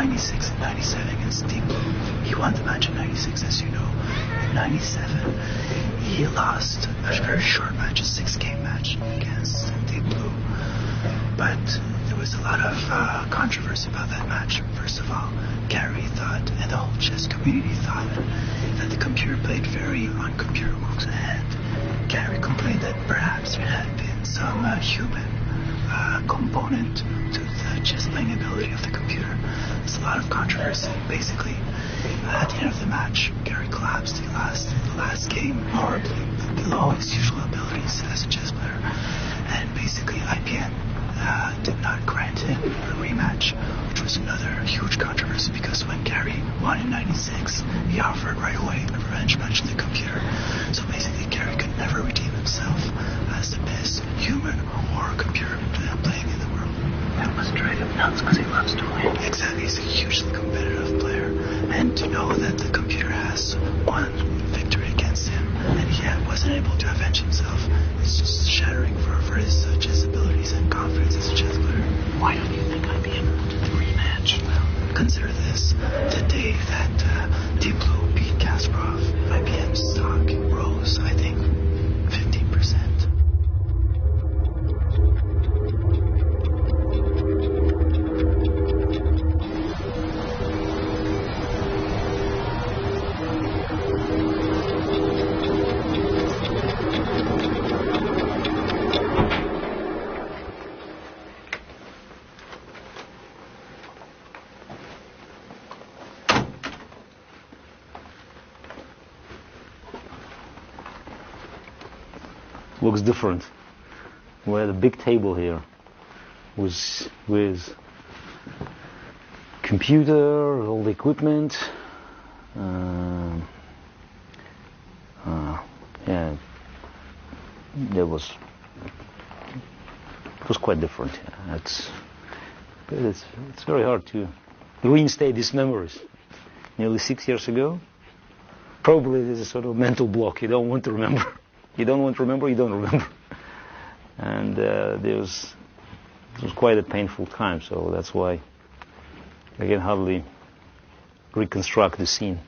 96 and 97 against Deep Blue. He won the match in 96, as you know. In 97, he lost a very short match, a 6-game match against Deep Blue. But there was a lot of controversy about that match. First of all, Gary thought, and the whole chess community thought, that the computer played very on-computer moves, and Gary complained that perhaps there had been some human component to the chess playing ability of the computer. There's a lot of controversy. Basically, at the end of the match, Gary collapsed. He lost the last game horribly, below his usual abilities as a chess player. And basically, IBM did not grant him a rematch, which was another huge controversy, because when Gary won in 96, he offered right away a revenge match in the computer. So basically, Gary could never redeem himself as the best human or computer playing in the world. That must drive him nuts, because he loves to win. Exactly, he's a hugely competitive player. And to know that the computer has one victory against him, and he wasn't able to avenge himself, is just shattering for his chess abilities and confidence as a chess player. Why don't you think IBM wanted the rematch? Well, consider this. The day that Deep Blue beat Kasparov, IBM's stock rose, I think, 15%. Looks different. We had a big table here with computer, all the equipment. Yeah, it was quite different. Yeah. It's very hard to reinstate these memories. Nearly 6 years ago, probably there's a sort of mental block. You don't want to remember. You don't want to remember, you don't remember. And it was quite a painful time, so that's why I can hardly reconstruct the scene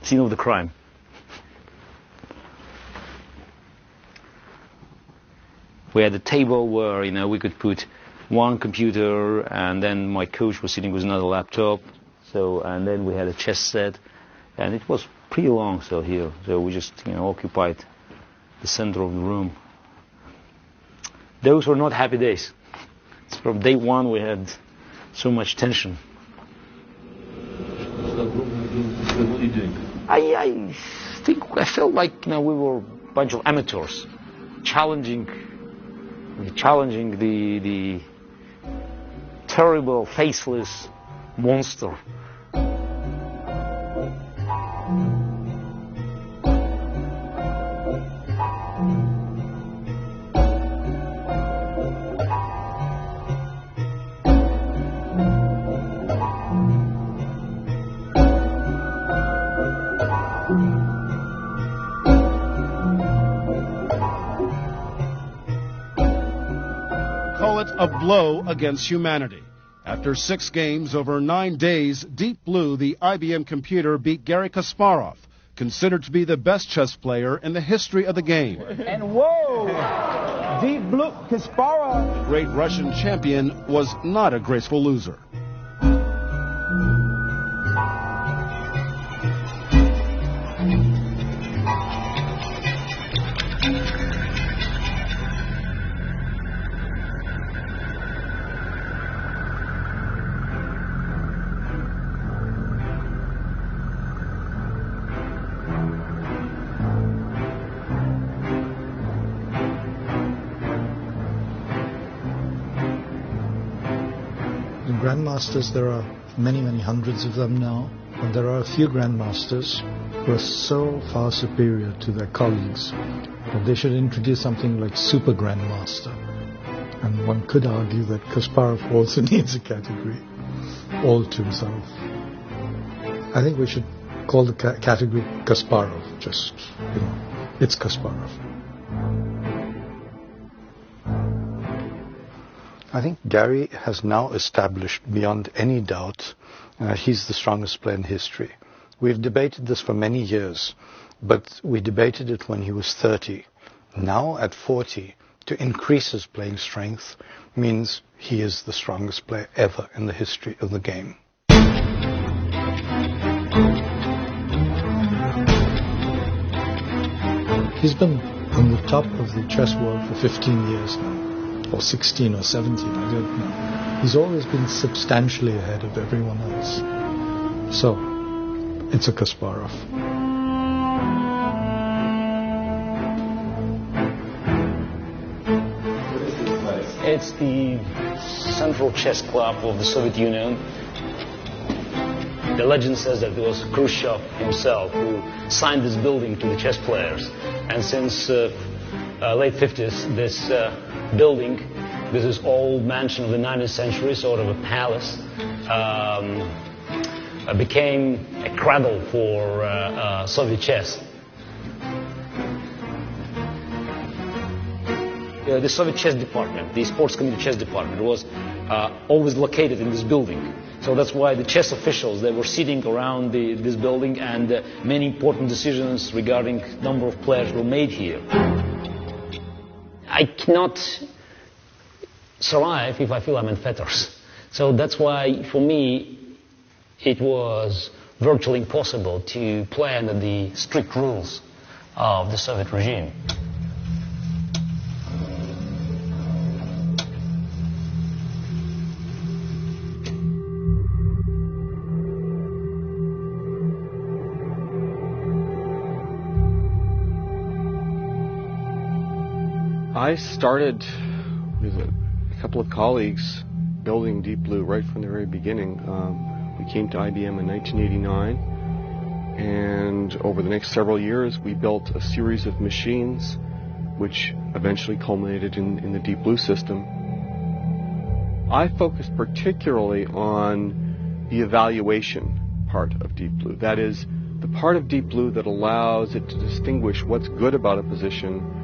of the crime. We had a table where, we could put one computer, and then my coach was sitting with another laptop, and then we had a chess set, and it was pretty long, so we just occupied the center of the room. Those were not happy days. From day one we had so much tension. What are you doing? I felt like we were a bunch of amateurs, challenging the terrible, faceless monster. A blow against humanity. After 6 games over 9 days, Deep Blue, the IBM computer, beat Garry Kasparov, considered to be the best chess player in the history of the game. And whoa! Deep Blue, Kasparov. The great Russian champion was not a graceful loser. Grandmasters, there are many, many hundreds of them now, and there are a few grandmasters who are so far superior to their colleagues that they should introduce something like super grandmaster. And one could argue that Kasparov also needs a category all to himself. I think we should call the category Kasparov, just, it's Kasparov. I think Gary has now established beyond any doubt he's the strongest player in history. We've debated this for many years, but we debated it when he was 30. Now at 40, to increase his playing strength means he is the strongest player ever in the history of the game. He's been on the top of the chess world for 15 years now, or 16 or 17, I don't know. He's always been substantially ahead of everyone else. So, it's a Kasparov. It's the Central Chess Club of the Soviet Union. The legend says that it was Khrushchev himself who signed this building to the chess players. And since late 50s, this building, this is old mansion of the 19th century, sort of a palace, became a cradle for Soviet chess. The Soviet chess department, the sports committee chess department, was always located in this building. So that's why the chess officials, they were sitting around this building, and many important decisions regarding number of players were made here. I cannot survive if I feel I'm in fetters. So that's why, for me, it was virtually impossible to play under the strict rules of the Soviet regime. I started with a couple of colleagues building Deep Blue right from the very beginning. We came to IBM in 1989, and over the next several years we built a series of machines which eventually culminated in the Deep Blue system. I focused particularly on the evaluation part of Deep Blue. That is, the part of Deep Blue that allows it to distinguish what's good about a position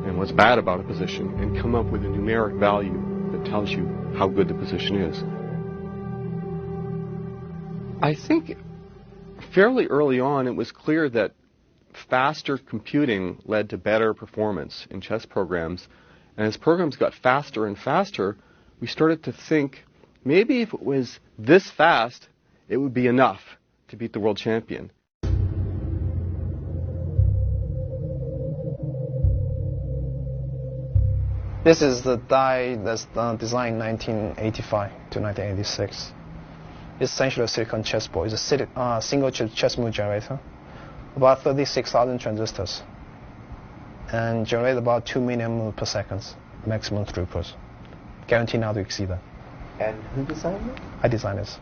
and what's bad about a position, and come up with a numeric value that tells you how good the position is. I think fairly early on it was clear that faster computing led to better performance in chess programs, and as programs got faster and faster, we started to think maybe if it was this fast, it would be enough to beat the world champion. This is the die that's designed in 1985 to 1986. It's essentially a silicon chessboard. It's a single chip chess move generator, about 36,000 transistors, and generate about 2 million moves per second, maximum throughput. Guaranteed not to exceed that. And who designed it? I designed this.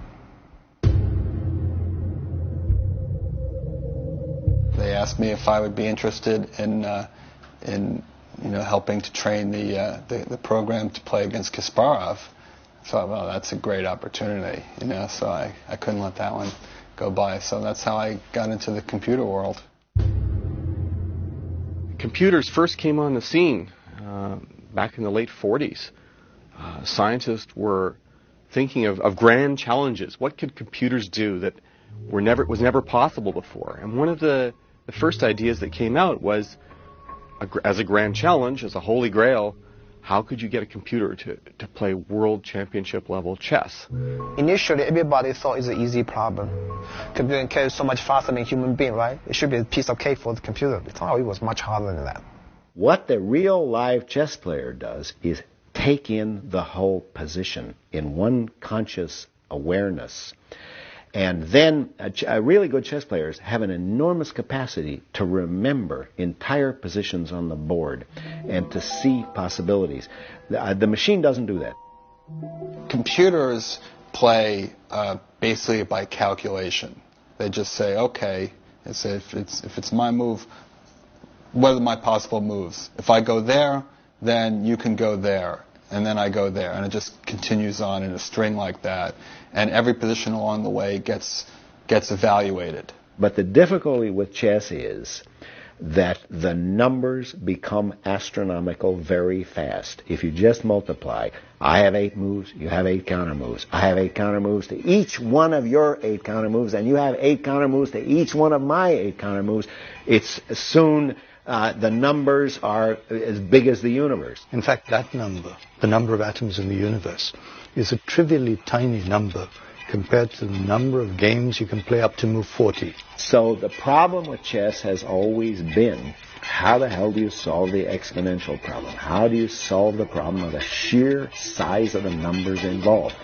They asked me if I would be interested in helping to train the program to play against Kasparov. I thought, well, that's a great opportunity, so I couldn't let that one go by. So that's how I got into the computer world. Computers first came on the scene back in the late 40s. Scientists were thinking of grand challenges. What could computers do that was never possible before? And one of the first ideas that came out was, as a grand challenge, as a holy grail, how could you get a computer to play world championship level chess? Initially, everybody thought it's an easy problem. Computer carries so much faster than a human being, right? It should be a piece of cake for the computer. It turned out it was much harder than that. What the real live chess player does is take in the whole position in one conscious awareness. And then really good chess players have an enormous capacity to remember entire positions on the board and to see possibilities. The machine doesn't do that. Computers play basically by calculation. They just say, okay, if it's my move, what are my possible moves? If I go there, then you can go there. And then I go there, and it just continues on in a string like that. And every position along the way gets evaluated. But the difficulty with chess is that the numbers become astronomical very fast. If you just multiply, I have 8 moves, you have 8 counter moves. I have 8 counter moves to each one of your 8 counter moves, and you have 8 counter moves to each one of my 8 counter moves. It's soon the numbers are as big as the universe. In fact, that number, the number of atoms in the universe, is a trivially tiny number compared to the number of games you can play up to move 40. So the problem with chess has always been, how the hell do you solve the exponential problem? How do you solve the problem of the sheer size of the numbers involved?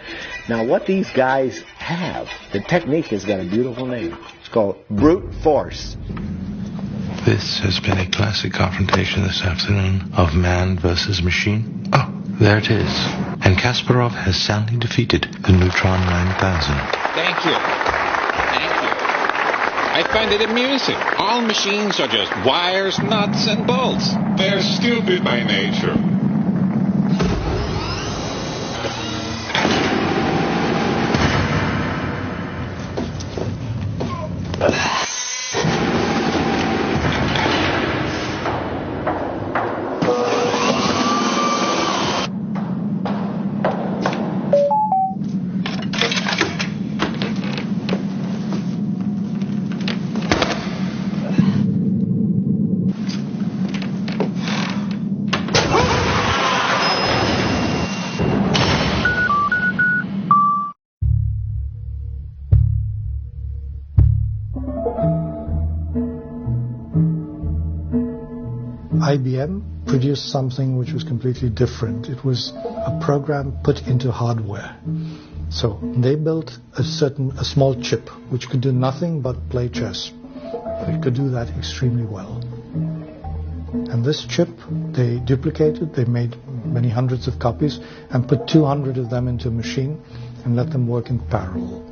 Now, what these guys have, the technique has got a beautiful name. It's called brute force. This has been a classic confrontation this afternoon of man versus machine. Oh, there it is. And Kasparov has soundly defeated the Neutron 9000. Thank you. Thank you. I find it amusing. All machines are just wires, nuts, and bolts. They're stupid by nature. IBM produced something which was completely different. It was a program put into hardware. So they built a small chip which could do nothing but play chess. It could do that extremely well. And this chip they duplicated, they made many hundreds of copies and put 200 of them into a machine and let them work in parallel.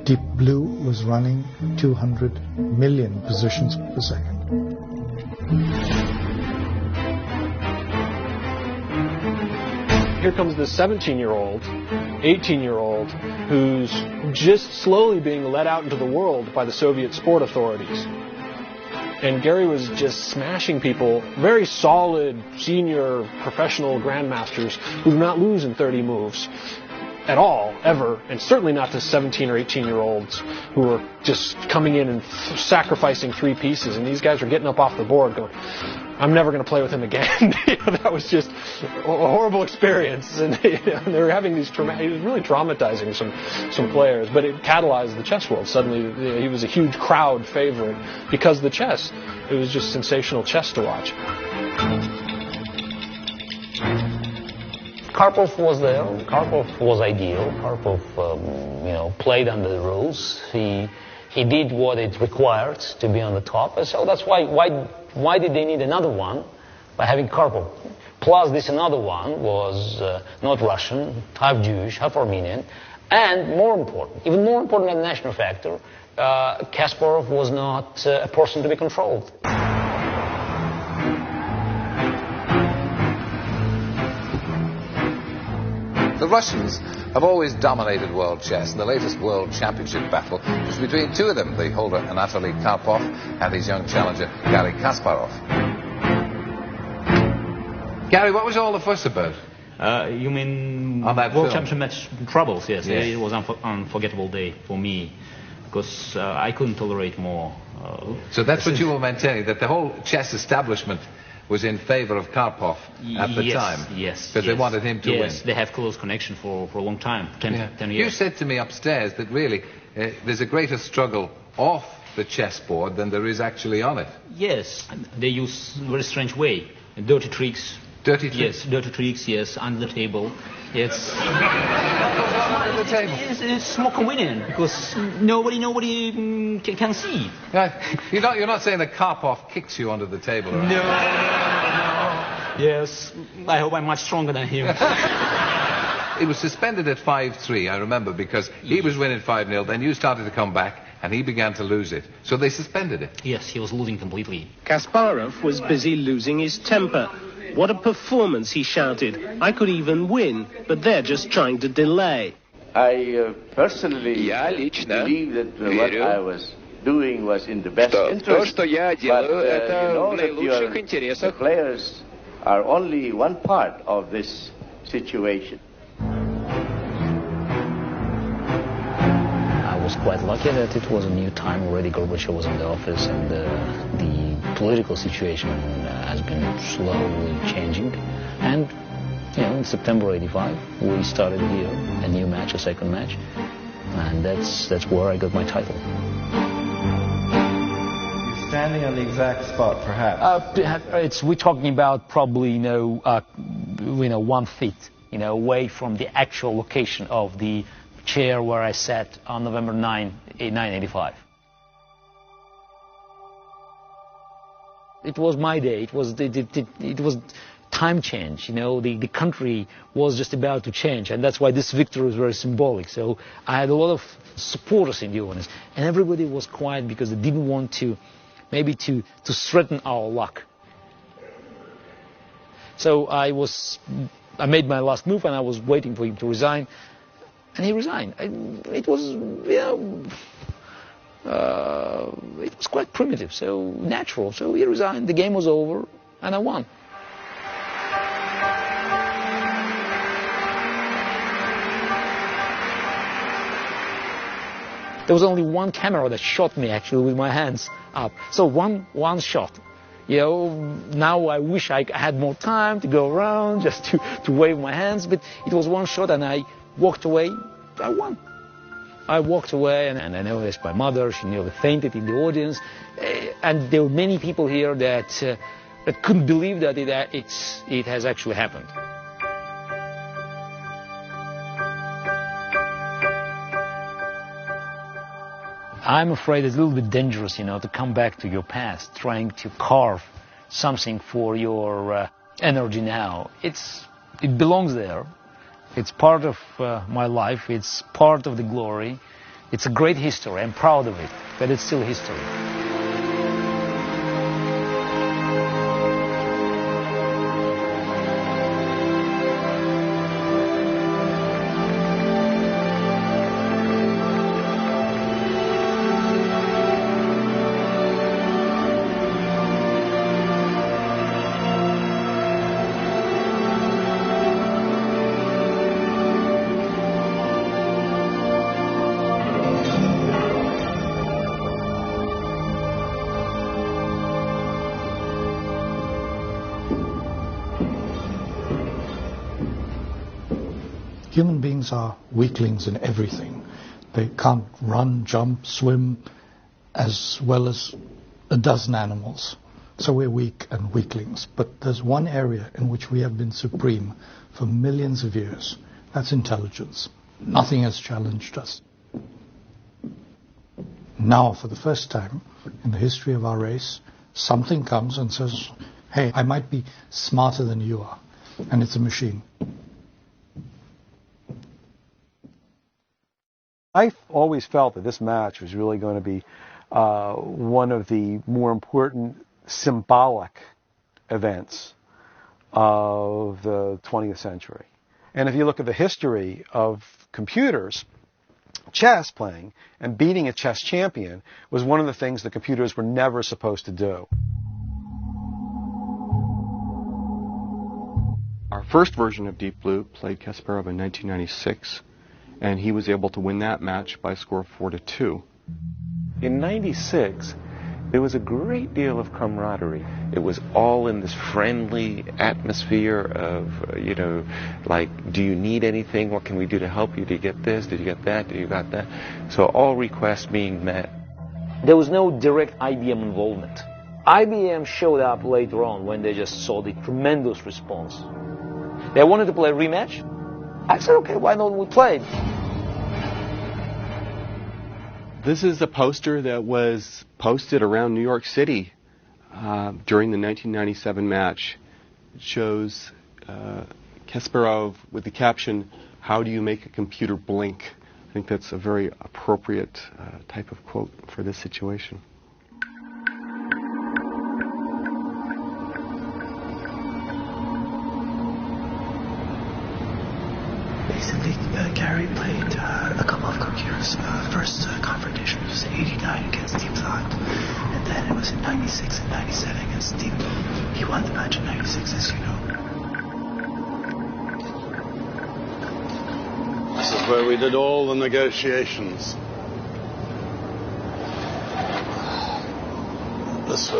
Deep Blue was running 200 million positions per second. Here comes this 17-year-old, 18-year-old, who's just slowly being let out into the world by the Soviet sport authorities. And Gary was just smashing people, very solid, senior, professional grandmasters who do not lose in 30 moves at all, ever, and certainly not to 17 or 18-year-olds who are just coming in and sacrificing 3 pieces. And these guys are getting up off the board going, I'm never going to play with him again. That was just a horrible experience. And they were having these it was really traumatizing some players. But it catalyzed the chess world. Suddenly he was a huge crowd favorite because the chess. It was just sensational chess to watch. Karpov was there. Karpov was ideal. Karpov, played under the rules. He did what it required to be on the top. And so that's why did they need another one by having Karpov? Plus this another one was not Russian, half Jewish, half Armenian, and even more important than the national factor, Kasparov was not a person to be controlled. The Russians have always dominated world chess, and the latest world championship battle was between 2 of them, the holder Anatoly Karpov and his young challenger Garry Kasparov. Gary, what was all the fuss about? You mean on that World film? Championship match troubles? Yes. Yes. It was an unforgettable day for me because I couldn't tolerate more. So that's what you were maintaining, that the whole chess establishment was in favor of Karpov at the time. Yes. Because they wanted him to win. Yes, they have close connection for a long time, 10 years. You said to me upstairs that really there's a greater struggle off the chessboard than there is actually on it. Yes, they use very strange way, dirty tricks. Dirty tricks? Yes, dirty tricks, yes, under the table. It's under the table? It's more convenient because nobody can see. Right. You're not saying that Karpov kicks you under the table, right? No. Yes, I hope I'm much stronger than him. He was suspended at 5-3, I remember, because he was winning 5-0, then you started to come back, and he began to lose it. So they suspended it. Yes, he was losing completely. Kasparov was busy losing his temper. What a performance, he shouted. I could even win, but they're just trying to delay. I personally believe that what I was doing was in the best interest. То, что я делаю, But, это в наилучших интересах. The players are only one part of this situation. I was quite lucky that it was a new time already. Gorbachev was in the office, and the political situation has been slowly changing. And in September '85, we started here a new match, a second match, and that's where I got my title. You're standing on the exact spot, perhaps. We're talking about probably 1 feet, away from the actual location of the chair where I sat on November 9, 1985. It was my day. It was time change. The country was just about to change, and that's why this victory was very symbolic. So I had a lot of supporters in the audience, and everybody was quiet because they didn't want to threaten our luck. So I made my last move, and I was waiting for him to resign. And he resigned. It was, it was quite primitive, so natural. So he resigned. The game was over, and I won. There was only one camera that shot me actually with my hands up. So one shot. Now I wish I had more time to go around just to wave my hands, but it was one shot, and I walked away. I won. I walked away, and I noticed my mother. She nearly fainted in the audience, and there were many people here that couldn't believe that it has actually happened. I'm afraid it's a little bit dangerous, to come back to your past, trying to carve something for your energy now. It belongs there. It's part of my life. It's part of the glory. It's a great history. I'm proud of it, but it's still history. Human beings are weaklings in everything. They can't run, jump, swim as well as a dozen animals. So we're weak and weaklings. But there's one area in which we have been supreme for millions of years. That's intelligence. Nothing has challenged us. Now, for the first time in the history of our race, something comes and says, hey, I might be smarter than you are. And it's a machine. I always felt that this match was really going to be one of the more important symbolic events of the 20th century. And if you look at the history of computers, chess playing and beating a chess champion was one of the things that computers were never supposed to do. Our first version of Deep Blue played Kasparov in 1996. And he was able to win that match by a score of 4-2. In '96, there was a great deal of camaraderie. It was all in this friendly atmosphere of, like, do you need anything? What can we do to help you? Did you get this? Did you get that? Did you got that? So all requests being met. There was no direct IBM involvement. IBM showed up later on when they just saw the tremendous response. They wanted to play a rematch. I said, okay, why don't we play? This is a poster that was posted around New York City during the 1997 match. It shows Kasparov with the caption, "How do you make a computer blink?" I think that's a very appropriate type of quote for this situation. Basically, Gary played a couple of computers. First confrontation was in '89 against Steve Todd, and then it was in '96 and '97 against Steve Blue. He won the match in '96, as you know. This is where we did all the negotiations. This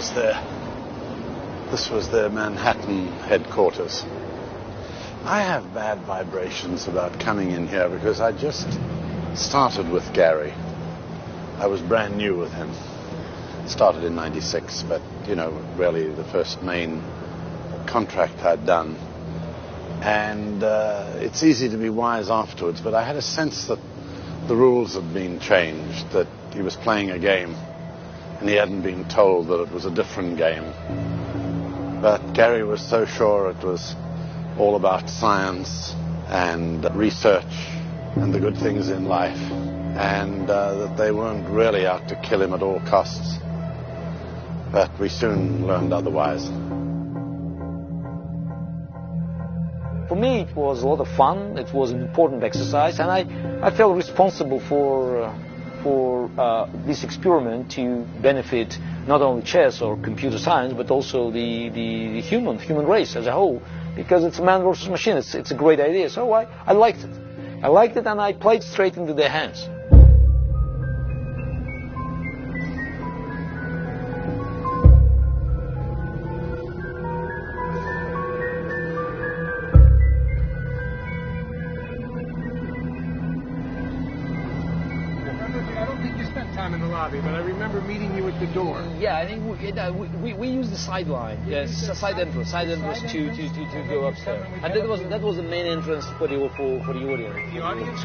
was their Manhattan headquarters. I have bad vibrations about coming in here because I just started with Gary. I was brand new with him. Started in '96, but, really the first main contract I'd done. And it's easy to be wise afterwards, but I had a sense that the rules had been changed, that he was playing a game, and he hadn't been told that it was a different game. But Gary was so sure it was all about science and research and the good things in life, and that they weren't really out to kill him at all costs. But we soon learned otherwise. For me, it was a lot of fun. It was an important exercise, and I felt responsible for this experiment to benefit not only chess or computer science, but also the human race as a whole, because it's a man versus machine. It's a great idea. So I liked it. I liked it, and I played straight into their hands. But I remember meeting you at the door. Yeah, I think we used the sideline. Yes, side entrance to go upstairs. And that was the main entrance for the audience. The audience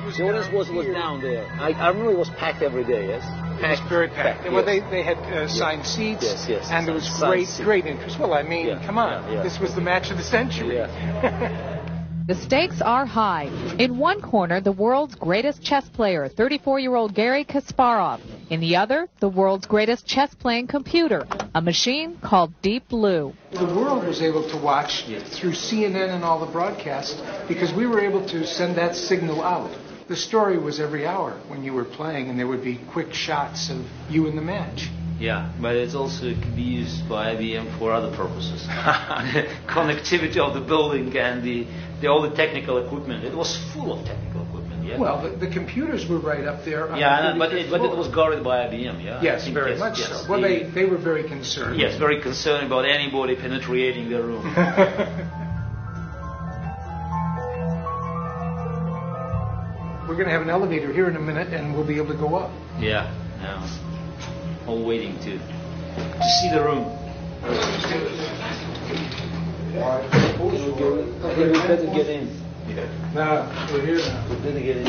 was down there. I remember it was packed every day. Yes, it was very packed. Yes. Well, they had signed seats. Yes. And there was great interest. Well, I mean, come on, this was the match of the century. Yeah. The stakes are high. In one corner, the world's greatest chess player, 34-year-old Garry Kasparov. In the other, the world's greatest chess-playing computer, a machine called Deep Blue. The world was able to watch through CNN and all the broadcasts because we were able to send that signal out. The story was every hour when you were playing, and there would be quick shots of you in the match. Yeah, but it also could be used by IBM for other purposes. Connectivity of the building and all the technical equipment. It was full of technical equipment. Yeah. Well, the computers were right up there. But it was guarded by IBM. Yeah. Yes, very much so. Well, they were very concerned. Yes, very concerned about anybody penetrating their room. We're going to have an elevator here in a minute, and we'll be able to go up. Yeah. All waiting to see the room. Okay, we better get in. No, we're here now. We better get in.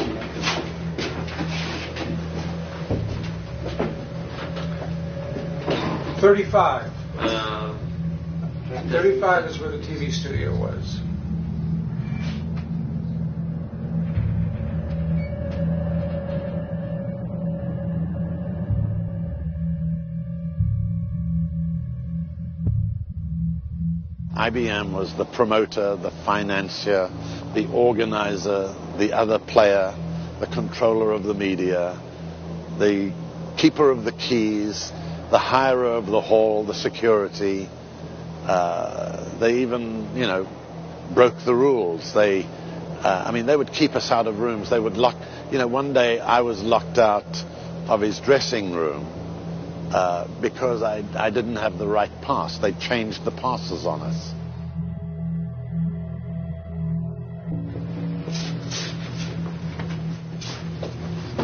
35. 35 is where the TV studio was. IBM was the promoter, the financier, the organizer, the other player, the controller of the media, the keeper of the keys, the hirer of the hall, the security. They even, broke the rules. They would keep us out of rooms. They would lock, one day I was locked out of his dressing room because I didn't have the right pass. They changed the passes on us.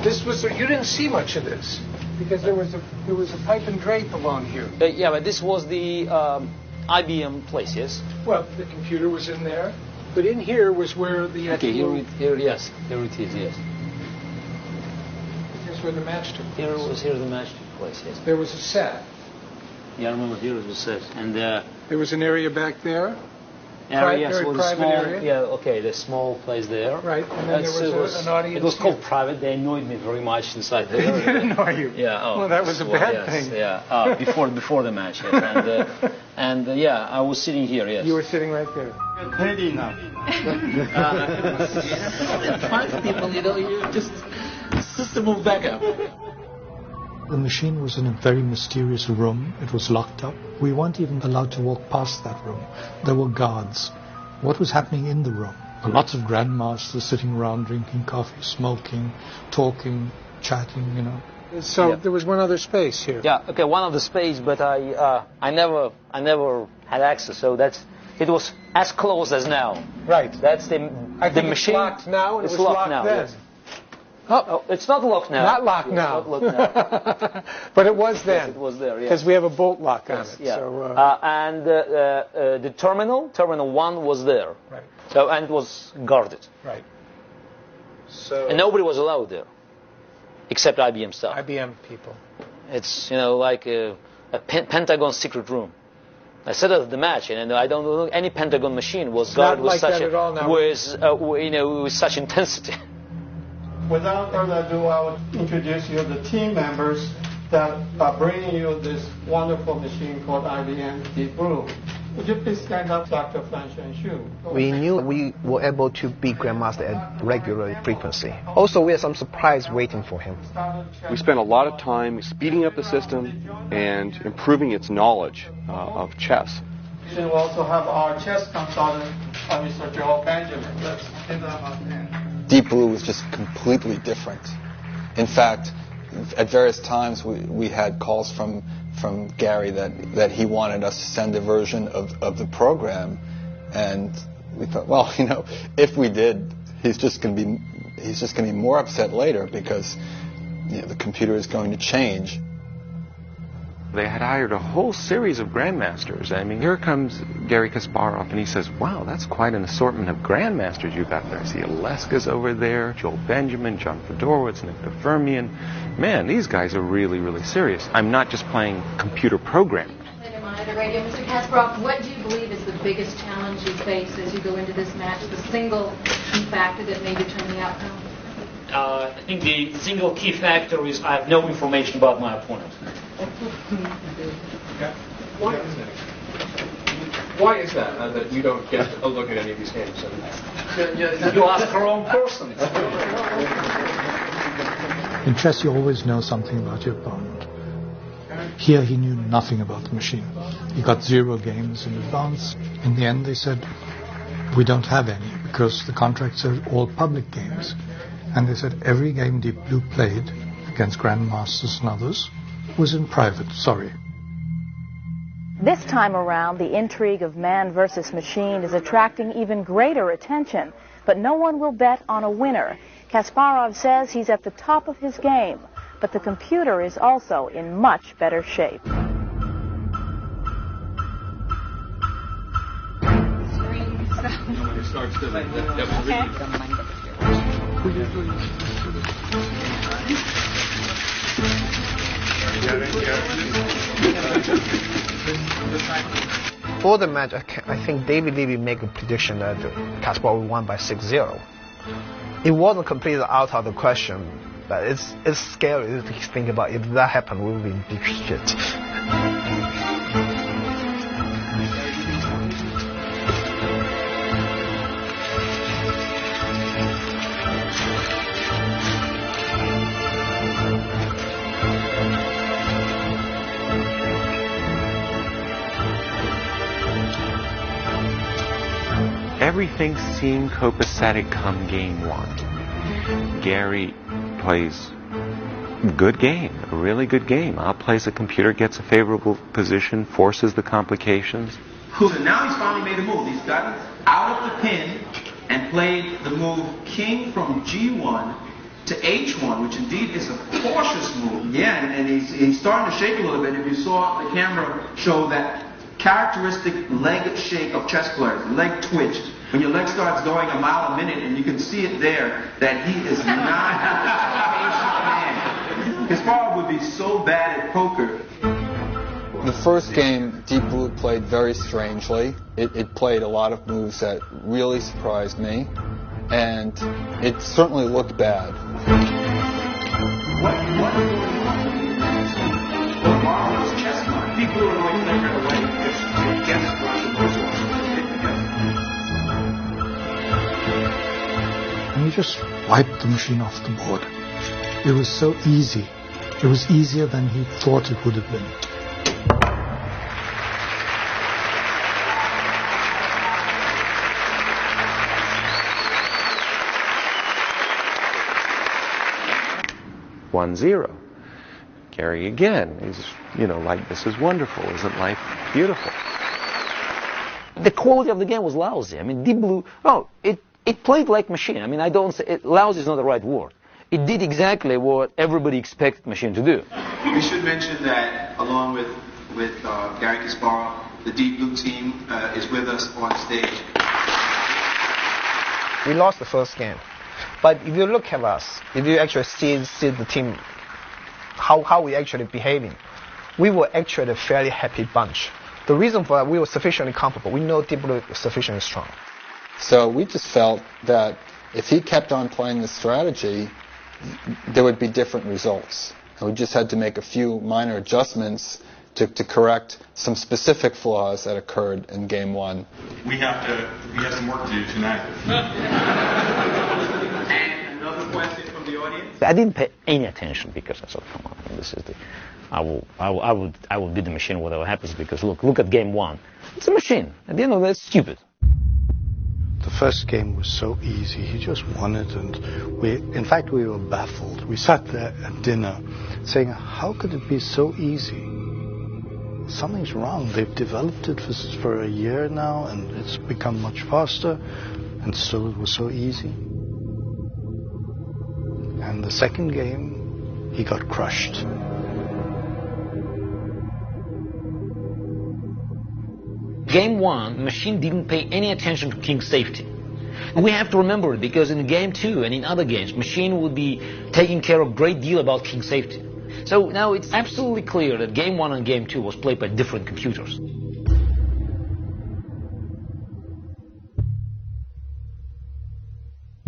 You didn't see much of this because there was a pipe and drape along here. Yeah, but this was the IBM place, yes? Well, the computer was in there, but in here was where the here it is, yes. Here's where the match took place. Here the match took place, yes. There was a set. Yeah, I remember here was a set, and there was an area back there. Yes, very private area. Yeah, okay, the small place there. Right, and then there was an audience. It was called private. They annoyed me very much inside there. They did annoy you? Yeah. Well, that was a bad thing. Yeah, before the match. Yes. And yeah, I was sitting here, yes. You were sitting right there. You're ready now. 5 people, you know, you just to move back up. The machine was in a very mysterious room. It was locked up. We weren't even allowed to walk past that room. There were guards. What was happening in the room? Lots of grandmasters sitting around drinking coffee, smoking, talking, chatting, you know. So there was one other space here. Yeah, okay, one other space, but I never had access. So it was as close as now. Right. That's the machine. It's locked now, and it's it was locked now. then. Yes. Oh, it's not locked now. Not locked now. Not locked now. But it was then. Yes, it was there. Yes. Because we have a bolt lock on it. Yeah. So, and the terminal 1 was there. Right. So and it was guarded. Right. So. And nobody was allowed there, except IBM staff. IBM people. It's like a Pentagon secret room. I said at the match, and I don't know any Pentagon machine was guarded with with such intensity. Without further ado, I will introduce you to the team members that are bringing you this wonderful machine called IBM Deep Blue. Would you please stand up, Dr. Flanshan Xu? We knew we were able to beat Grandmaster at regular frequency. Also, we had some surprise waiting for him. We spent a lot of time speeding up the system and improving its knowledge of chess. We also have our chess consultant, Mr. Joel Benjamin. Let's give them a hand. Deep Blue was just completely different. In fact, at various times we had calls from Gary that he wanted us to send a version of the program, and we thought, well, if we did, he's just going to be more upset later because the computer is going to change. They had hired a whole series of grandmasters. I mean, here comes Garry Kasparov, and he says, wow, that's quite an assortment of grandmasters you got there. I see Aleska's over there, Joel Benjamin, John Fedorowicz, Victor Fermian. Man, these guys are really, really serious. I'm not just playing computer programming. Mr. Kasparov, what do you believe is the biggest challenge you face as you go into this match, the single key factor that may determine the outcome? I think the single key factor is I have no information about my opponent. Why is that that you don't get a look at any of these games? You ask her own person. In chess, you always know something about your opponent. Here, he knew nothing about the machine. He got 0 games in advance. In the end, they said, we don't have any because the contracts are all public games. And they said every game Deep Blue played against grandmasters and others was in private. Sorry. This time around, the intrigue of man versus machine is attracting even greater attention. But no one will bet on a winner. Kasparov says he's at the top of his game, but the computer is also in much better shape. For the match, I think David Levy made a prediction that Kasparov won by 6-0. It wasn't completely out of the question, but it's scary to think about if that happened, we would be in big shit. Everything seemed copacetic come game 1. Gary plays a good game, a really good game. Outplays the computer, gets a favorable position, forces the complications. And now he's finally made a move. He's gotten out of the pin and played the move king from G1 to H1, which indeed is a cautious move. Yeah, and he's starting to shake a little bit. If you saw the camera show that characteristic leg shake of chess players, leg twitch. When your leg starts going a mile a minute, and you can see it there, that he is not a patient man. Kasparov would be so bad at poker. The first game, Deep Blue played very strangely. It played a lot of moves that really surprised me, and it certainly looked bad. Deep Blue annoyed player away. again as one of the moves fit together. And he just wiped the machine off the board. It was so easy. It was easier than he thought it would have been. (1-0). Gary again. He's, like, this is wonderful. Isn't life beautiful? The quality of the game was lousy. I mean, Deep Blue, it played like machine. I mean, lousy is not the right word. It did exactly what everybody expected machine to do. We should mention that along with Gary Kasparov, the Deep Blue team is with us on stage. We lost the first game. But if you look at us, if you actually see the team, how we actually behaving, we were actually a fairly happy bunch. The reason for that, we were sufficiently comfortable. We know Deep Blue is sufficiently strong. So we just felt that if he kept on playing this strategy, there would be different results. And we just had to make a few minor adjustments to correct some specific flaws that occurred in game one. We have some work to do tonight. And another question from the audience? I didn't pay any attention because I thought, come on, this is I will beat the machine whatever happens because look at game one. It's a machine. At the end of it, it's stupid. The first game was so easy. He just won it, and in fact, we were baffled. We sat there at dinner saying, how could it be so easy? Something's wrong. They've developed it for a year now, and it's become much faster, and still it was so easy. And the second game, he got crushed. Game one, machine didn't pay any attention to king's safety. We have to remember it because in game two and in other games, machine will be taking care of a great deal about king's safety. So now it's absolutely clear that game one and game two was played by different computers.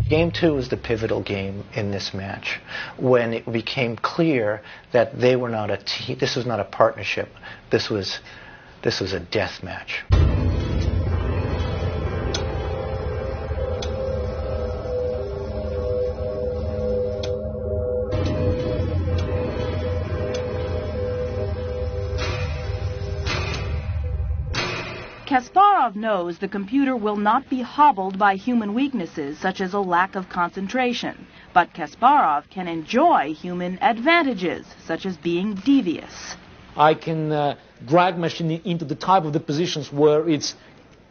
Game two was the pivotal game in this match when it became clear that they were not a team. This was not a partnership. This was a death match. Kasparov knows the computer will not be hobbled by human weaknesses such as a lack of concentration, but Kasparov can enjoy human advantages such as being devious. I can drag machine into the type of the positions where its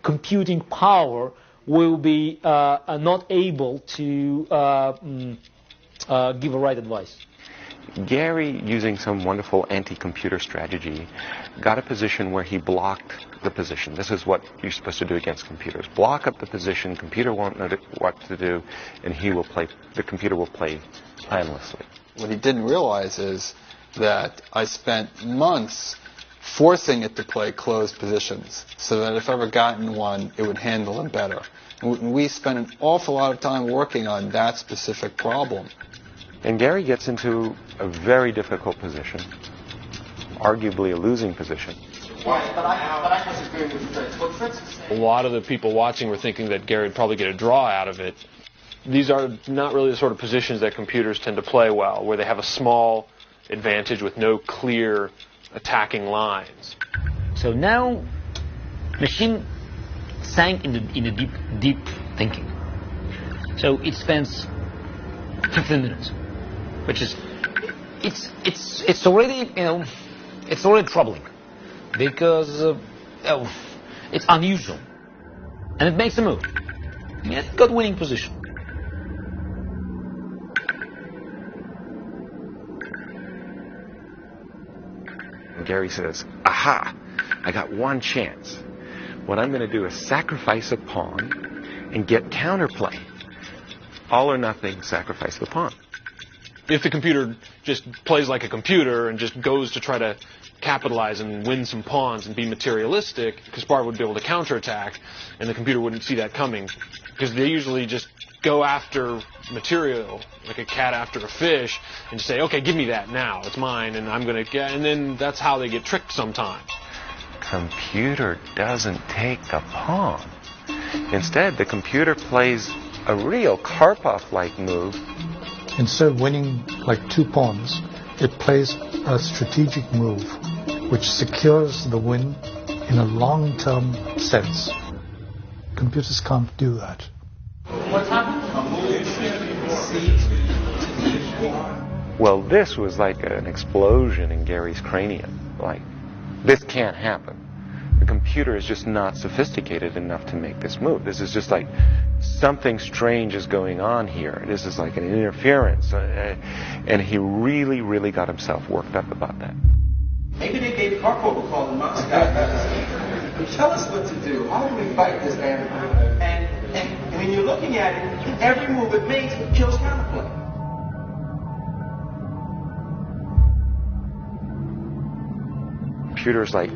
computing power will be not able to give a right advice. Gary, using some wonderful anti-computer strategy, got a position where he blocked the position. This is what you're supposed to do against computers. Block up the position, computer won't know what to do, and the computer will play planlessly. What he didn't realize is that I spent months forcing it to play closed positions so that if ever gotten one, it would handle them better. And we spent an awful lot of time working on that specific problem. And Gary gets into a very difficult position, arguably a losing position. A lot of the people watching were thinking that Gary would probably get a draw out of it. These are not really the sort of positions that computers tend to play well, where they have a small advantage with no clear attacking lines. So now, machine sank in the deep thinking. So it spends 15 minutes, which is it's already it's already troubling because it's unusual, and it makes a move. It got winning position. Gary says, aha, I got one chance. What I'm going to do is sacrifice a pawn and get counterplay. All or nothing, sacrifice the pawn. If the computer just plays like a computer and just goes to try to capitalize and win some pawns and be materialistic, Kasparov would be able to counterattack, and the computer wouldn't see that coming, because they usually just go after material, like a cat after a fish, and say, okay, give me that now, it's mine, and I'm going to get, and then that's how they get tricked sometimes. computer doesn't take a pawn. Instead, the computer plays a real Karpov-like move. Instead of winning like 2 pawns, it plays a strategic move which secures the win in a long-term sense. Computers can't do that. What's happened? Well, this was like an explosion in Gary's cranium. Like, this can't happen. The computer is just not sophisticated enough to make this move. This is just like something strange is going on here. This is like an interference. And he really, really got himself worked up about that. Maybe they gave Karpov a call in Moscow. Tell us what to do. How do we fight this man? And when you're looking at it, every move it makes kills counterplay. Computer's like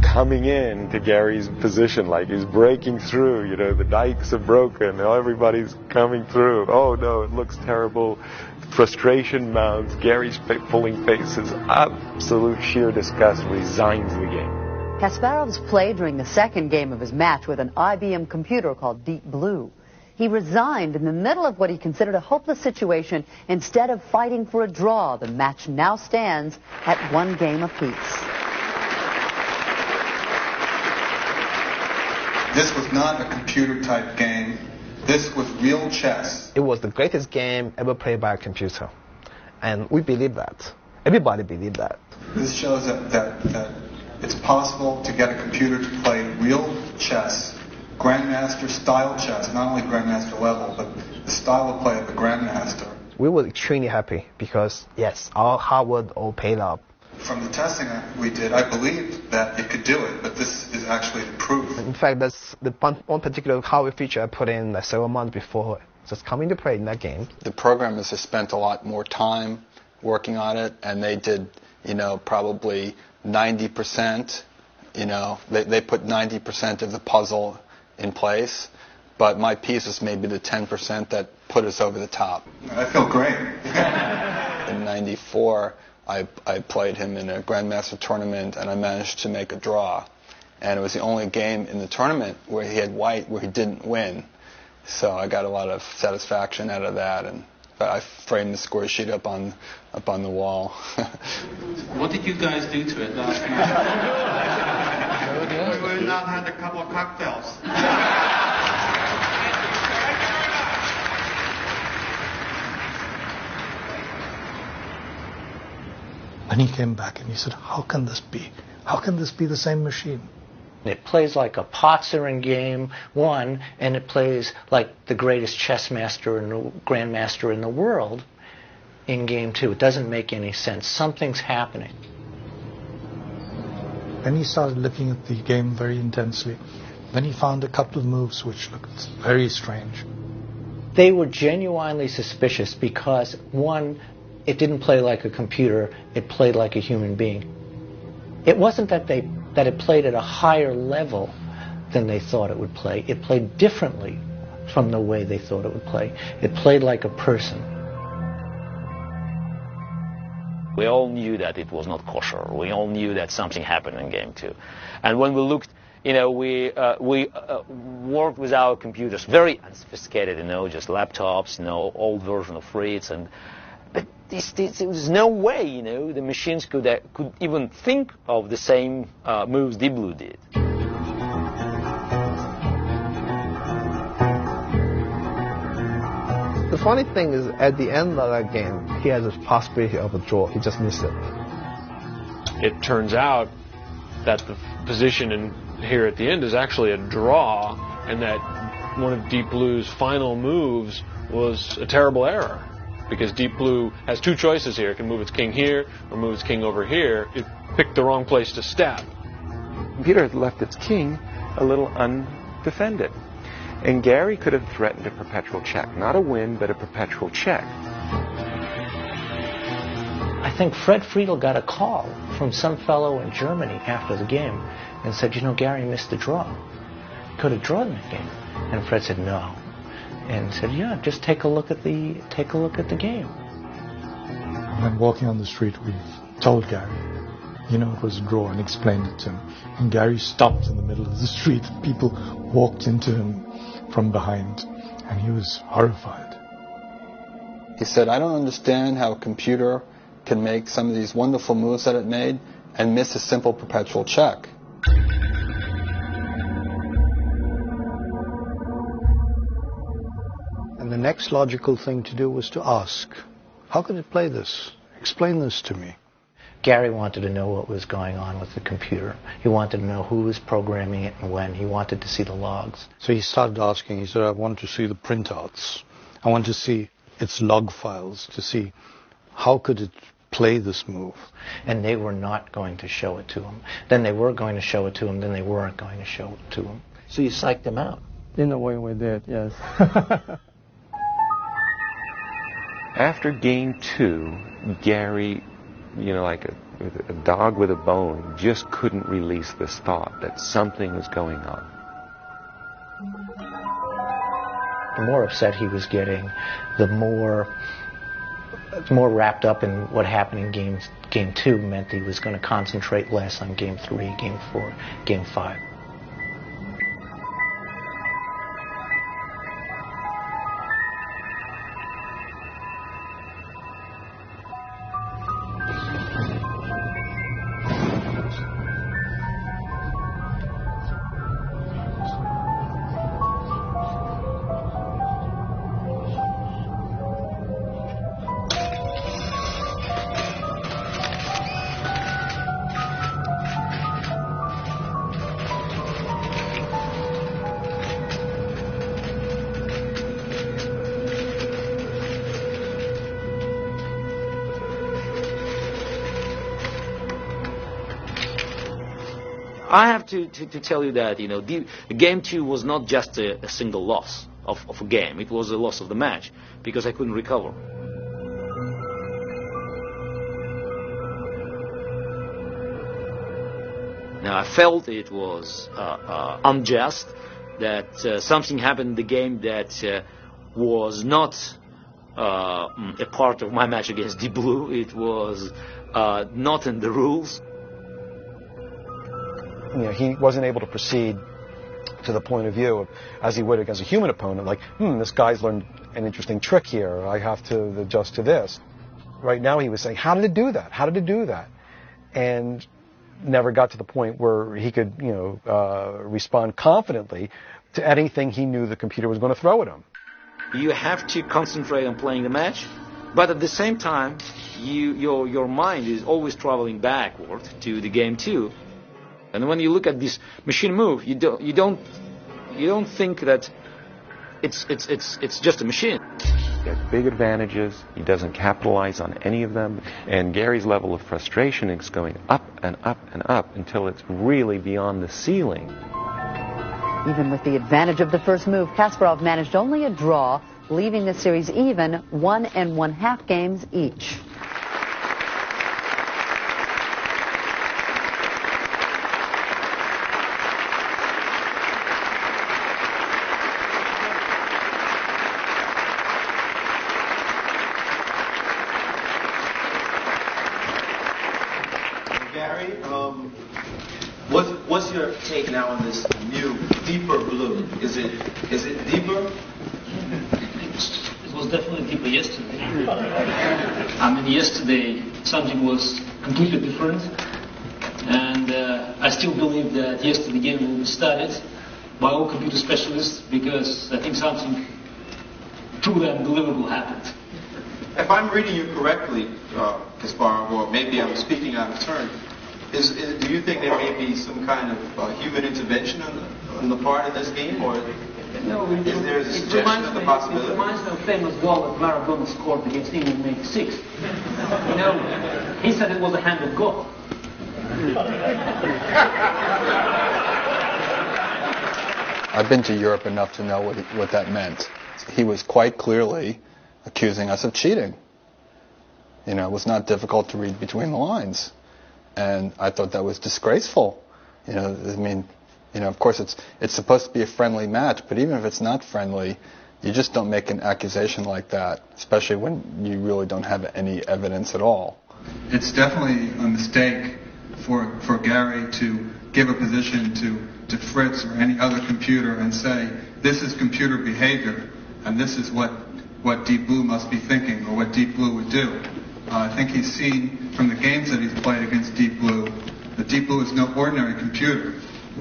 coming in to Gary's position, like he's breaking through, the dikes are broken, everybody's coming through. Oh no, it looks terrible. Frustration mounts, Gary's pulling faces, absolute sheer disgust, resigns the game. Kasparov's played during the second game of his match with an IBM computer called Deep Blue. He resigned in the middle of what he considered a hopeless situation instead of fighting for a draw. The match now stands at 1 game apiece. This was not a computer-type game. This was real chess. It was the greatest game ever played by a computer. And we believe that. Everybody believed that. This shows that it's possible to get a computer to play real chess, grandmaster style chess, not only grandmaster level, but the style of play of the grandmaster. We were extremely happy because, yes, our hard work all paid off. From the testing we did, I believed that it could do it, but this is actually the proof. In fact, that's the one particular hardware feature I put in several months before just coming to play in that game. The programmers have spent a lot more time working on it, and they did, probably 90%. They put 90% of the puzzle in place, but my piece was maybe the 10% that put us over the top. I feel great. In '94. I played him in a Grandmaster tournament, and I managed to make a draw. And it was the only game in the tournament where he had white, where he didn't win. So I got a lot of satisfaction out of that, and I framed the score sheet up on the wall. What did you guys do to it last night? We went out and had a couple of cocktails. Then he came back and he said, how can this be? How can this be the same machine? It plays like a Potzer in game 1, and it plays like the greatest chess master and grandmaster in the world in game 2. It doesn't make any sense. Something's happening. Then he started looking at the game very intensely. Then he found a couple of moves which looked very strange. They were genuinely suspicious because, one, it didn't play like a computer, it played like a human being. It wasn't that it played at a higher level than they thought it would play. It played differently from the way they thought it would play. It played like a person. We all knew that it was not kosher. We all knew that something happened in game 2. And when we looked, we worked with our computers, very unsophisticated, just laptops, old version of Fritz, but there was no way, the machines could even think of the same moves Deep Blue did. The funny thing is, at the end of that game, he had the possibility of a draw. He just missed it. It turns out that the position here at the end is actually a draw, and that one of Deep Blue's final moves was a terrible error. Because Deep Blue has 2 choices here. It can move its king here or move its king over here. It picked the wrong place to step. The computer had left its king a little undefended. And Gary could have threatened a perpetual check. Not a win, but a perpetual check. I think Fred Friedel got a call from some fellow in Germany after the game and said, Gary missed the draw. Could have drawn that game. And Fred said, no. And said, just take a look at the game. And then walking on the street, we told Gary, it was a draw, and explained it to him. And Gary stopped in the middle of the street. People walked into him from behind, and he was horrified. He said, I don't understand how a computer can make some of these wonderful moves that it made and miss a simple perpetual check. And the next logical thing to do was to ask, how could it play this? Explain this to me. Gary wanted to know what was going on with the computer. He wanted to know who was programming it and when. He wanted to see the logs. So he started asking, he said, I want to see the printouts. I want to see its log files to see how could it play this move. And they were not going to show it to him. Then they were going to show it to him, then they weren't going to show it to him. So you psyched him out. In a way we did, yes. After game 2, Gary, like a dog with a bone, just couldn't release this thought that something was going on. The more upset he was getting, the more wrapped up in what happened in game 2 meant that he was going to concentrate less on game 3, game 4, game 5. I have to tell you that, game 2 was not just a single loss of a game. It was a loss of the match because I couldn't recover. Now, I felt it was unjust, that something happened in the game that was not a part of my match against Deep Blue. It was not in the rules. He wasn't able to proceed to the point of view of, as he would against a human opponent, like, this guy's learned an interesting trick here. I have to adjust to this. Right now he was saying, how did it do that? How did it do that? And never got to the point where he could, respond confidently to anything he knew the computer was going to throw at him. You have to concentrate on playing the match, but at the same time, your mind is always traveling backward to the game 2. And when you look at this machine move, you don't think that it's just a machine. He has big advantages. He doesn't capitalize on any of them. And Gary's level of frustration is going up and up and up until it's really beyond the ceiling. Even with the advantage of the first move, Kasparov managed only a draw, leaving the series even 1 1/2 games each. Gary, what's your take now on this new, deeper blue? Is it deeper? It was definitely deeper yesterday. Yesterday something was completely different, and I still believe that yesterday game will be studied by all computer specialists because I think something truly unbelievable happened. If I'm reading you correctly, Kasparov, or maybe I'm speaking out of turn, do you think there may be some kind of human intervention on the part of this game, or is there a suggestion of the possibility? It reminds me of a famous goal that Maradona scored against England in '86. He said it was a hand of God. I've been to Europe enough to know what that meant. He was quite clearly accusing us of cheating. It was not difficult to read between the lines. And I thought that was disgraceful. Of course it's supposed to be a friendly match, but even if it's not friendly, you just don't make an accusation like that, especially when you really don't have any evidence at all. It's definitely a mistake for Gary to give a position to Fritz or any other computer and say, this is computer behavior, and this is what Deep Blue must be thinking, or what Deep Blue would do. I think he's seen from the games that he's played against Deep Blue that Deep Blue is no ordinary computer.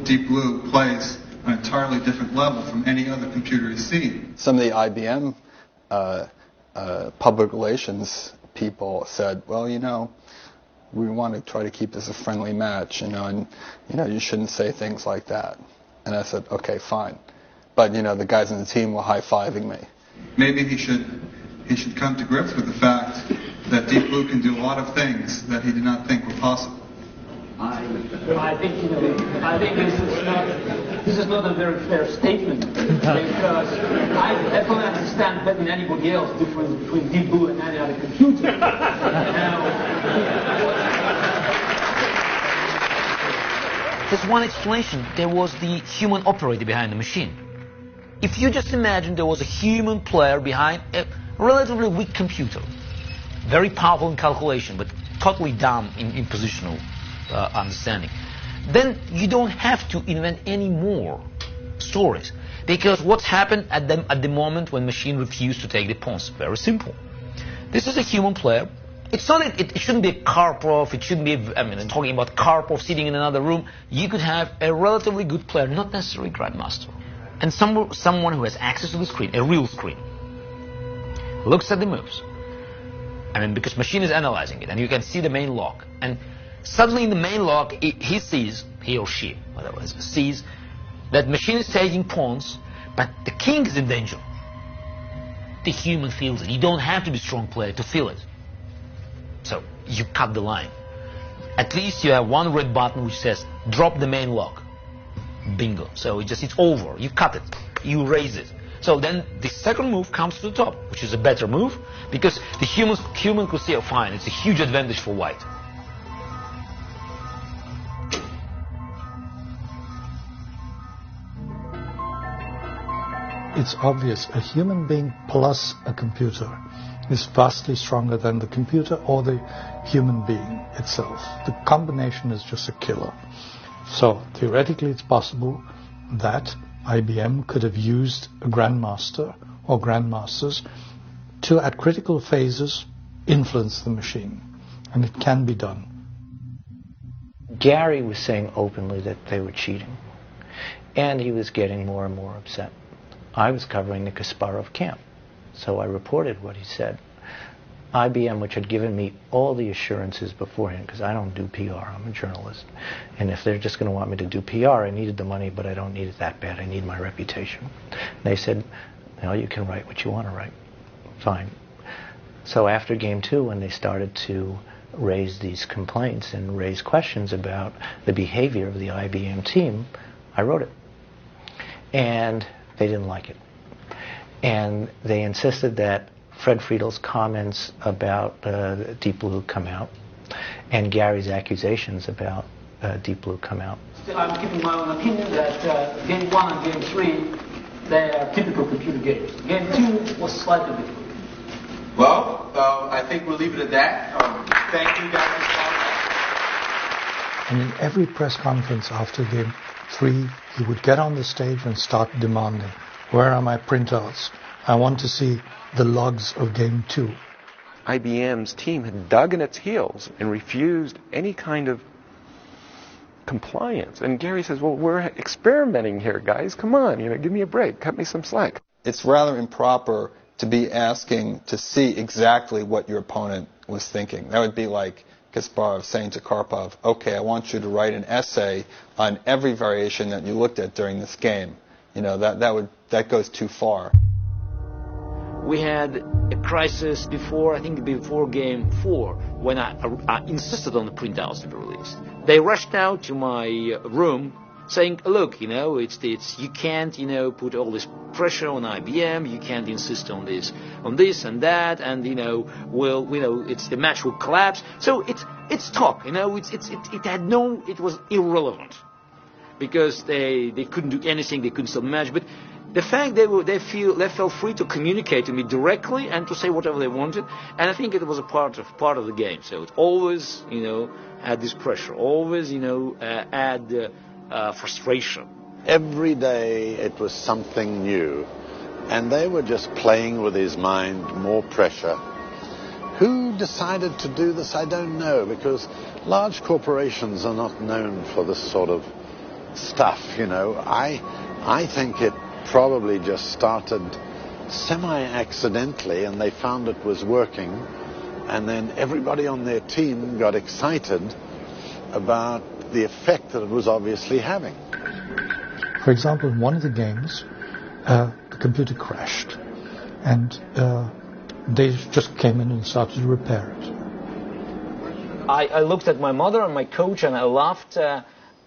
Deep Blue plays on an entirely different level from any other computer he's seen. Some of the IBM public relations people said, well, we want to try to keep this a friendly match, and, you shouldn't say things like that. And I said, okay, fine. But, the guys on the team were high-fiving me. Maybe he should come to grips with the fact that Deep Blue can do a lot of things that he did not think were possible. I think this is not a very fair statement, because I definitely understand better than anybody else the difference between Deep Blue and any other computer. There's one explanation. There was the human operator behind the machine. If you just imagine there was a human player behind a relatively weak computer, very powerful in calculation, but totally dumb in positional understanding, then you don't have to invent any more stories, because what's happened at the moment when machine refused to take the pawns? Very simple. This is a human player. It's not. It shouldn't be a Karpov. It shouldn't be. I'm talking about Karpov sitting in another room. You could have a relatively good player, not necessarily grandmaster, and someone who has access to the screen, a real screen, looks at the moves. Because machine is analyzing it, and you can see the main log, and suddenly in the main log, he or she, whatever, sees that machine is taking pawns, but the king is in danger. The human feels it. You don't have to be a strong player to feel it. So you cut the line. At least you have one red button which says, drop the main log. Bingo. So it's over. You cut it. You raise it. So then the second move comes to the top, which is a better move, because the human could see, oh, fine, it's a huge advantage for white. It's obvious a human being plus a computer is vastly stronger than the computer or the human being itself. The combination is just a killer. So theoretically it's possible that IBM could have used a grandmaster or grandmasters to, at critical phases, influence the machine. And it can be done. Gary was saying openly that they were cheating. And he was getting more and more upset. I was covering the Kasparov camp, so I reported what he said. IBM, which had given me all the assurances beforehand, because I don't do PR, I'm a journalist, and if they're just going to want me to do PR, I needed the money, but I don't need it that bad, I need my reputation. They said, you can write what you want to write. Fine. So after game 2, when they started to raise these complaints and raise questions about the behavior of the IBM team, I wrote it. And they didn't like it. And they insisted that Fred Friedel's comments about Deep Blue come out, and Gary's accusations about Deep Blue come out. Still, I'm keeping my own opinion that Game 1 and Game 3, they are typical computer games. Game 2 was slightly different. Well, I think we'll leave it at that. Thank you guys. And in every press conference after Game 3, he would get on the stage and start demanding, where are my printouts? I want to see the logs of Game 2. IBM's team had dug in its heels and refused any kind of compliance. And Gary says, well, we're experimenting here, guys. Come on, give me a break. Cut me some slack. It's rather improper to be asking to see exactly what your opponent was thinking. That would be like Kasparov saying to Karpov, okay, I want you to write an essay on every variation that you looked at during this game. That goes too far. We had a crisis before Game 4, when I insisted on the printouts to be released. They rushed out to my room saying, look, you can't, put all this pressure on IBM, you can't insist on this and that, and, the match will collapse. So it's talk, it was irrelevant, because they couldn't do anything, they couldn't stop the match, but the fact they felt free to communicate to me directly and to say whatever they wanted, and I think it was a part of the game. So it always, had this pressure, always, add frustration. Every day it was something new, and they were just playing with his mind, more pressure. Who decided to do this, I don't know, because large corporations are not known for this sort of stuff, I think it probably just started semi-accidentally, and they found it was working, and then everybody on their team got excited about the effect that it was obviously having. For example, in one of the games, the computer crashed, and they just came in and started to repair it. I looked at my mother and my coach, and I laughed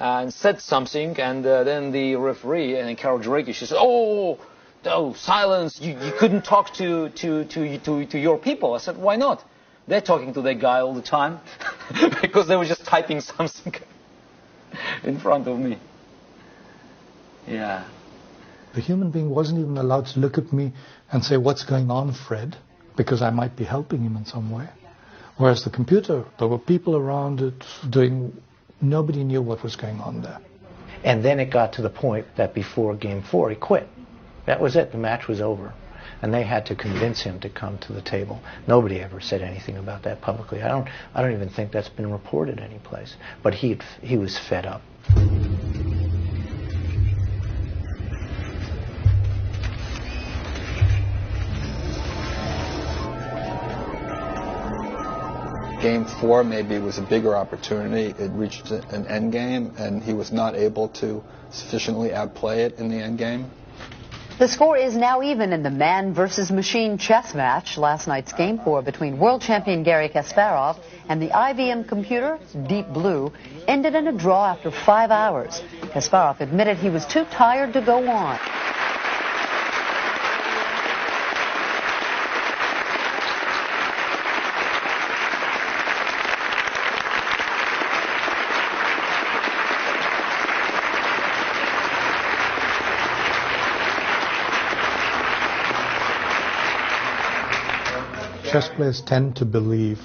and said something, and then the referee, and Carol Drake, she said, "Oh, silence! You couldn't talk to your people." I said, "Why not? They're talking to that guy all the time," because they were just typing something in front of me. Yeah. The human being wasn't even allowed to look at me and say, "What's going on, Fred?" because I might be helping him in some way. Whereas the computer, there were people around it nobody knew what was going on there. And then it got to the point that before Game 4, he quit. That was it. The match was over. And they had to convince him to come to the table. Nobody ever said anything about that publicly. I don't even think that's been reported anyplace. But he was fed up. Game 4 maybe was a bigger opportunity. It reached an end game, and he was not able to sufficiently outplay it in the end game. The score is now even in the man versus machine chess match. Last night's Game 4 between world champion Garry Kasparov and the IBM computer, Deep Blue, ended in a draw after 5 hours. Kasparov admitted he was too tired to go on. Chess players tend to believe,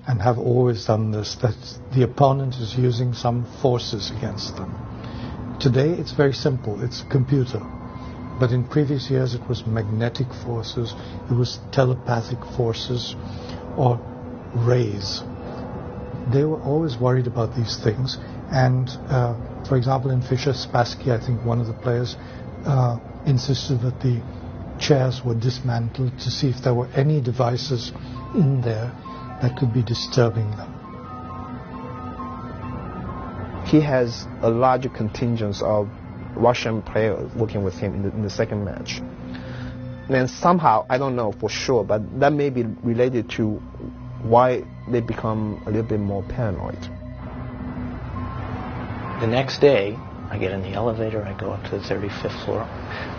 and have always done this, that the opponent is using some forces against them. Today it's very simple, it's a computer. But in previous years it was magnetic forces, it was telepathic forces, or rays. They were always worried about these things, and for example in Fischer-Spassky, I think one of the players insisted that the chairs were dismantled to see if there were any devices in there that could be disturbing them. He has a larger contingent of Russian players working with him in the second match. And somehow, I don't know for sure, but that may be related to why they become a little bit more paranoid. The next day, I get in the elevator, I go up to the 35th floor,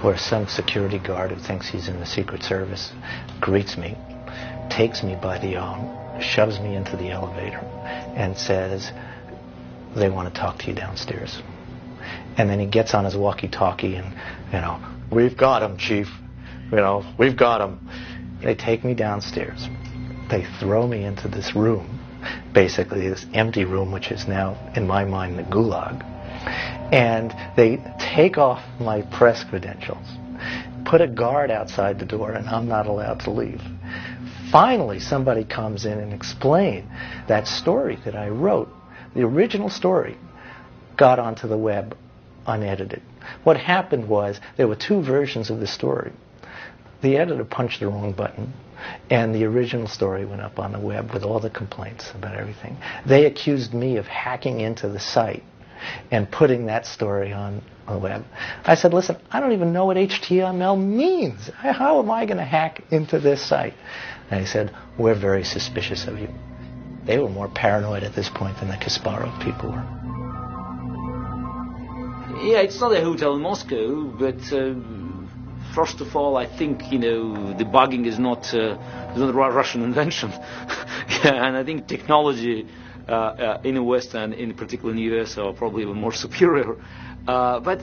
where some security guard who thinks he's in the Secret Service greets me, takes me by the arm, shoves me into the elevator, and says, "They want to talk to you downstairs." And then he gets on his walkie-talkie and, "We've got him, Chief. We've got him." They take me downstairs. They throw me into this room, basically this empty room, which is now, in my mind, the gulag. And they take off my press credentials, put a guard outside the door, and I'm not allowed to leave. Finally, somebody comes in and explains that story that I wrote, the original story, got onto the web unedited. What happened was there were 2 versions of the story. The editor punched the wrong button, and the original story went up on the web with all the complaints about everything. They accused me of hacking into the site and putting that story on the web. I said, "Listen, I don't even know what HTML means. How am I going to hack into this site?" And he said, "We're very suspicious of you." They were more paranoid at this point than the Kasparov people were. Yeah, it's not a hotel in Moscow, but first of all, I think, debugging is not a Russian invention. Yeah, and I think technology in the West and in particular in the US are probably even more superior. But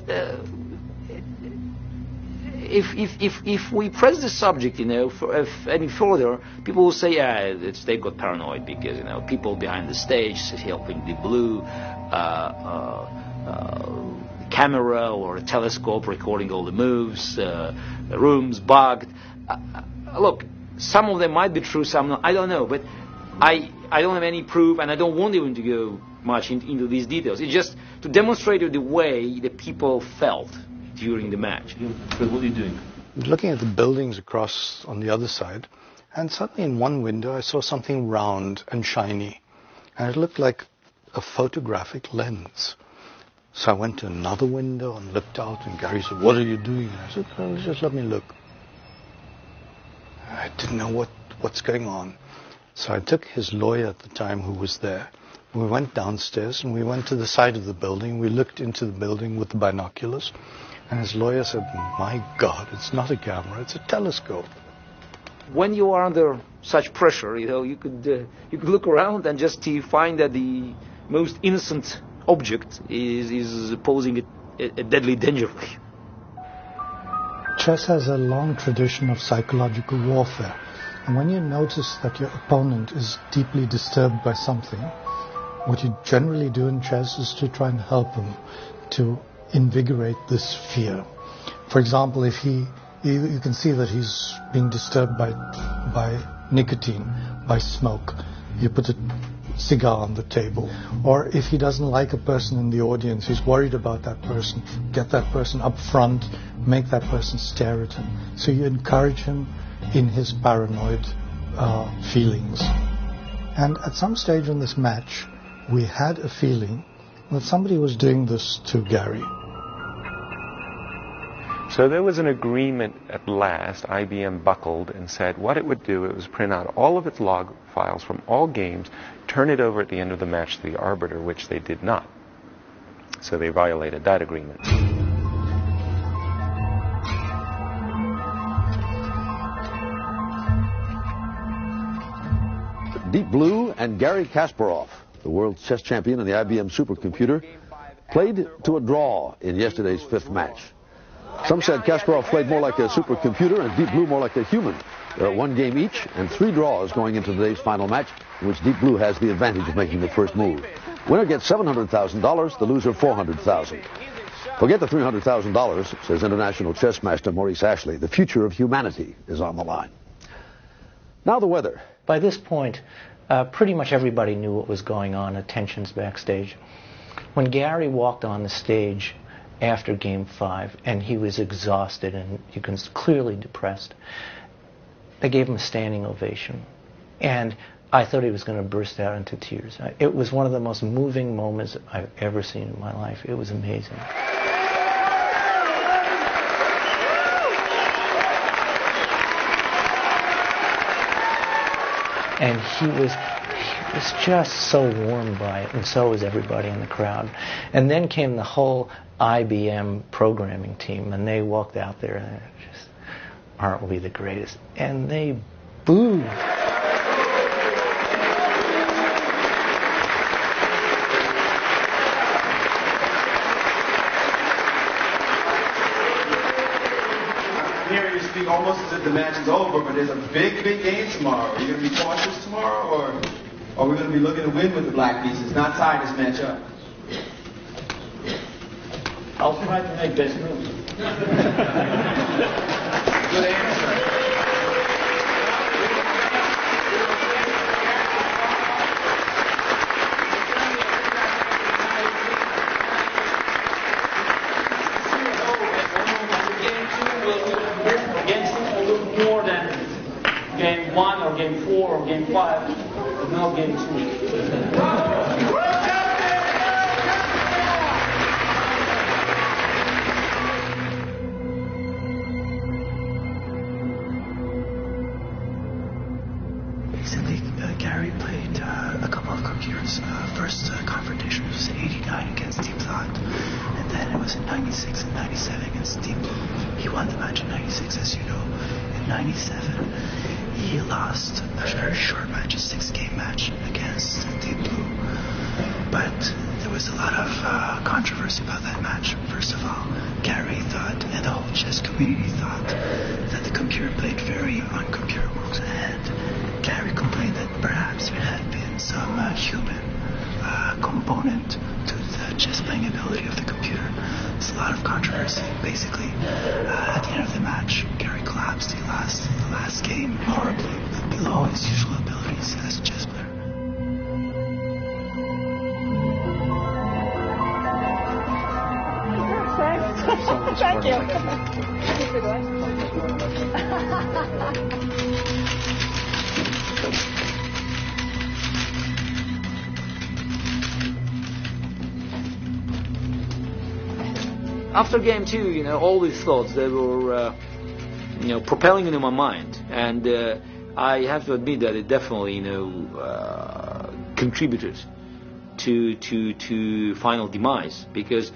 if we press the subject, if any further, people will say, they got paranoid because people behind the stage helping Deep Blue, camera or a telescope recording all the moves, rooms bugged. Look, some of them might be true, some not. I don't know, but I don't have any proof, and I don't want even to go much into these details. It's just to demonstrate the way the people felt during the match. What are you doing? Looking at the buildings across on the other side, and suddenly in one window I saw something round and shiny, and it looked like a photographic lens. So I went to another window and looked out, and Gary said, "What are you doing?" I said, "Oh, just let me look." I didn't know what's going on. So I took his lawyer at the time who was there. We went downstairs and we went to the side of the building. We looked into the building with the binoculars. And his lawyer said, "My God, it's not a camera, it's a telescope." When you are under such pressure, you could look around and just find that the most innocent object is posing a deadly danger. Chess has a long tradition of psychological warfare. And when you notice that your opponent is deeply disturbed by something, what you generally do in chess is to try and help him to invigorate this fear. For example, if you can see that he's being disturbed by nicotine, by smoke, you put a cigar on the table. Or if he doesn't like a person in the audience, he's worried about that person, get that person up front, make that person stare at him. So you encourage him in his paranoid feelings. And at some stage in this match, we had a feeling that somebody was doing this to Gary. So there was an agreement at last. IBM buckled and said what it would do, it was print out all of its log files from all games, turn it over at the end of the match to the arbiter, which they did not. So they violated that agreement. Deep Blue and Garry Kasparov, the world chess champion and the IBM supercomputer, played to a draw in yesterday's fifth match. Some said Kasparov played more like a supercomputer and Deep Blue more like a human. There are one game each and 3 draws going into today's final match, in which Deep Blue has the advantage of making the first move. Winner gets $700,000, the loser $400,000. Forget the $300,000, says international chess master Maurice Ashley. The future of humanity is on the line. Now the weather. By this point, pretty much everybody knew what was going on, tensions backstage. When Gary walked on the stage after Game 5, and he was exhausted and you can clearly depressed, they gave him a standing ovation. And I thought he was going to burst out into tears. It was one of the most moving moments I've ever seen in my life. It was amazing. And he was just so warmed by it, and so was everybody in the crowd. And then came the whole IBM programming team, and they walked out there and just, aren't we the greatest? And they booed. Here you speak almost as if the match is over, but there's a big, big game tomorrow. Are you going to be cautious tomorrow, or are we going to be looking to win with the black pieces, not tie this match up? I'll try to make best moves. Good answer. More than game 1 or game 4 or game 5, but not game 2. Recently, Gary played a couple of computers. First confrontation was in '89 against Deep Thought, and then it was in '96 and '97 against Deep Blue. He won the match in '96, as you know. In '97, he lost a very short match, a 6-game match against Deep Blue. But the there was a lot of controversy about that match. First of all, Gary thought, and the whole chess community thought, that the computer played very un-computer moves, and Gary complained that perhaps there had been some human component to the chess playing ability of the computer. There's a lot of controversy. Basically, at the end of the match, Gary collapsed. He lost the last game horribly, below his usual abilities as a chess player. Thank you. After game 2, all these thoughts, they were, propelling into my mind, and I have to admit that it definitely, contributed to final demise, because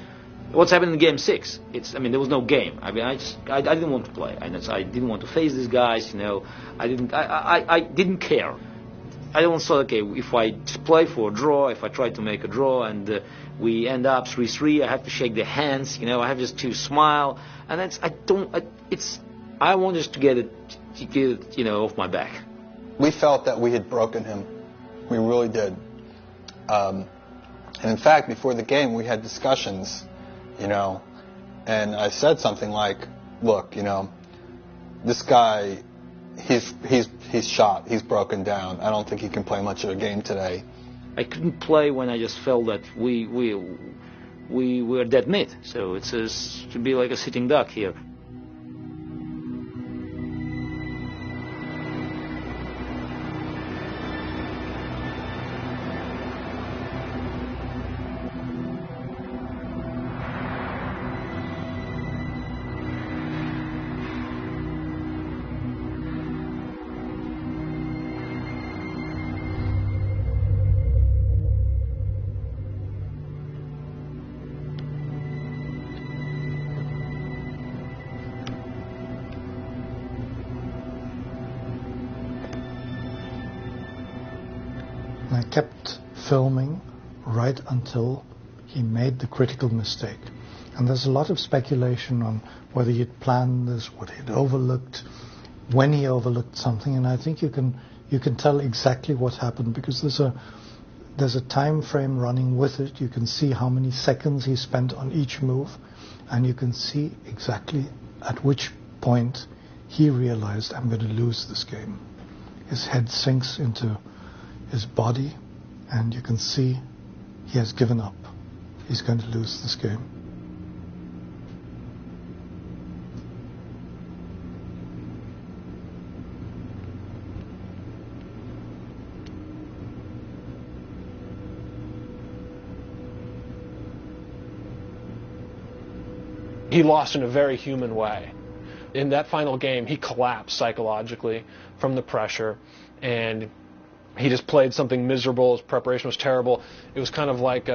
what's happened in game 6? There was no game. I didn't want to play. I didn't want to face these guys. I didn't care. I always thought, okay, if I play for a draw, if I try to make a draw, and we end up 3-3, I have to shake their hands. I have just to smile, and I want just to get it, off my back. We felt that we had broken him. We really did. And in fact, before the game, we had discussions. And I said something like, look, this guy, he's shot, he's broken down. I don't think he can play much of a game today. I couldn't play when I just felt that we were dead meat. So it's to be like a sitting duck here. I kept filming right until he made the critical mistake. And there's a lot of speculation on whether he'd planned this, what he'd overlooked, when he overlooked something. And I think you can tell exactly what happened, because there's a time frame running with it. You can see how many seconds he spent on each move, and you can see exactly at which point he realized, I'm going to lose this game. His head sinks into his body, and you can see he has given up. He's going to lose this game. He lost in a very human way. In that final game, he collapsed psychologically from the pressure, and he just played something miserable. His preparation was terrible. It was kind of like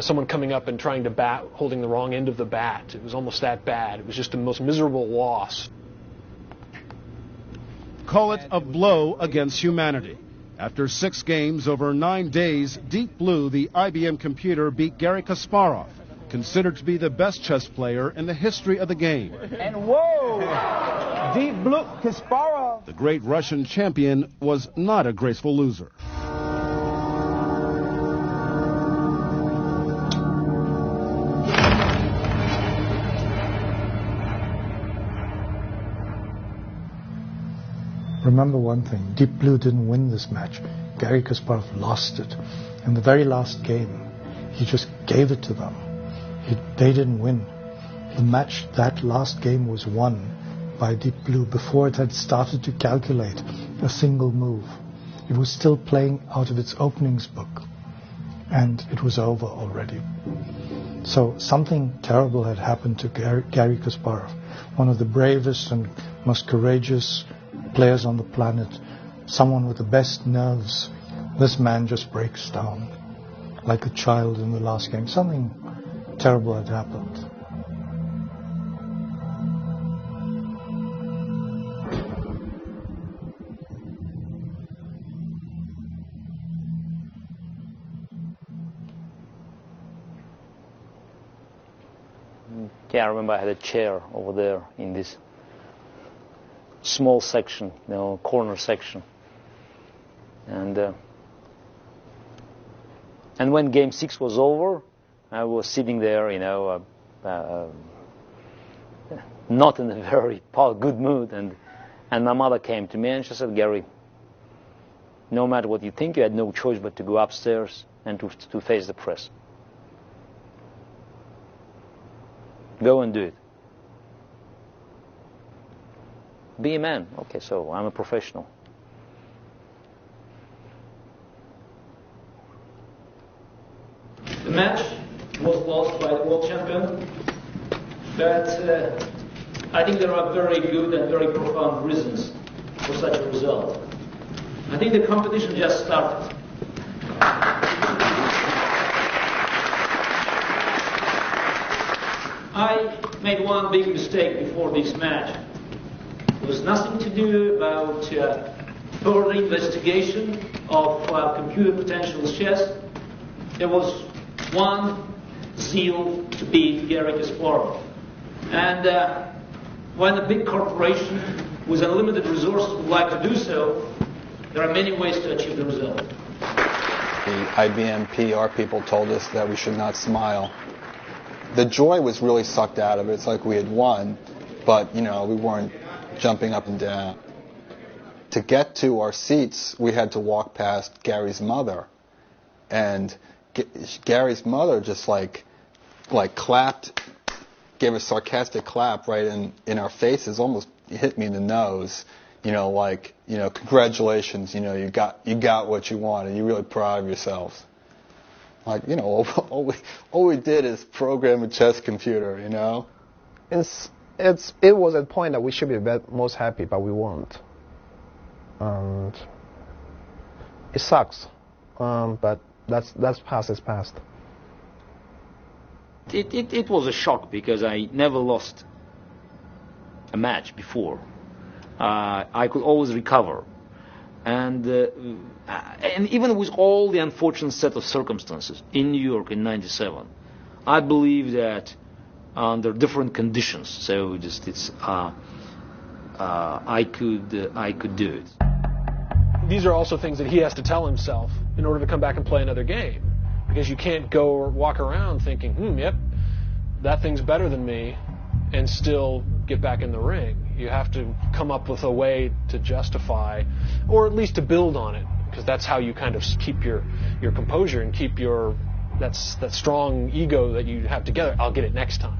someone coming up and trying to bat, holding the wrong end of the bat. It was almost that bad. It was just the most miserable loss. Call it a blow against humanity. After 6 games over 9 days, Deep Blue, the IBM computer, beat Garry Kasparov, considered to be the best chess player in the history of the game. And whoa! Deep Blue Kasparov. The great Russian champion was not a graceful loser. Remember one thing, Deep Blue didn't win this match. Garry Kasparov lost it. In the very last game, he just gave it to them. They didn't win. The match, that last game, was won by Deep Blue before it had started to calculate a single move. It was still playing out of its openings book, and it was over already. So something terrible had happened to Garry Kasparov, one of the bravest and most courageous players on the planet, someone with the best nerves. This man just breaks down like a child in the last game. Something terrible had happened. Yeah, I remember I had a chair over there in this small section, corner section. And when Game 6 was over, I was sitting there, not in a very good mood. And my mother came to me and she said, Gary, no matter what you think, you had no choice but to go upstairs and to face the press. Go and do it. Be a man. Okay, so I'm a professional. The match was lost by the world champion, but I think there are very good and very profound reasons for such a result. I think the competition just started. I made one big mistake before this match. It was nothing to do about further investigation of computer potential chess. There was one zeal to beat Garry Kasparov. And when a big corporation with unlimited resources would like to do so, there are many ways to achieve the result. The IBM PR people told us that we should not smile. The joy was really sucked out of it. It's like we had won, but, we weren't jumping up and down. To get to our seats, we had to walk past Gary's mother. And Gary's mother just like clapped, gave a sarcastic clap right in our faces, almost hit me in the nose. Congratulations, you got what you wanted. You're really proud of yourselves. All we did is program a chess computer, It was a point that we should be most happy, but we weren't. And it sucks, but that's past is past. It was a shock because I never lost a match before. I could always recover. And even with all the unfortunate set of circumstances in New York in '97, I believe that under different conditions, so I could do it. These are also things that he has to tell himself in order to come back and play another game, because you can't go or walk around thinking, yep, that thing's better than me, and still get back in the ring. You have to come up with a way to justify, or at least to build on it, because that's how you kind of keep your composure and keep that strong ego that you have together. I'll get it next time.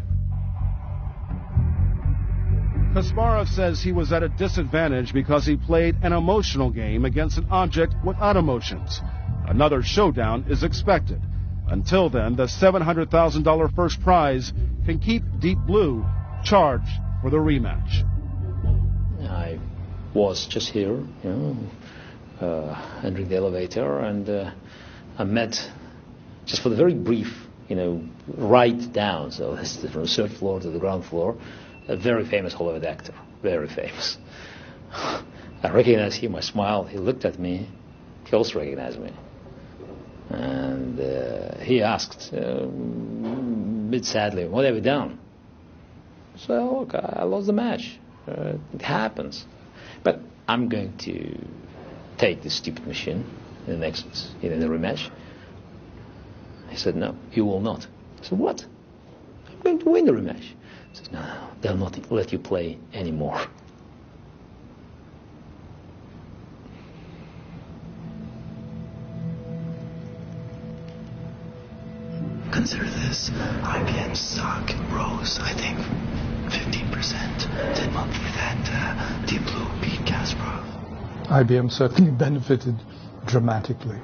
Kasparov says he was at a disadvantage because he played an emotional game against an object without emotions. Another showdown is expected. Until then, the $700,000 first prize can keep Deep Blue charged for the rematch. I was just here, entering the elevator, and I met, just for the very brief, right down, so that's from the third floor to the ground floor, a very famous Hollywood actor, very famous. I recognized him, I smiled, he looked at me, he also recognized me. And he asked, a bit sadly, what have you done? So, look, I lost the match. It happens. But I'm going to take this stupid machine in the rematch. He said, no, you will not. I said, what? I'm going to win the rematch. He said, no, they'll not let you play anymore. Consider this, IBM stock rose, I think, 15% the month that Deep Blue beat Kasparov. IBM certainly benefited dramatically.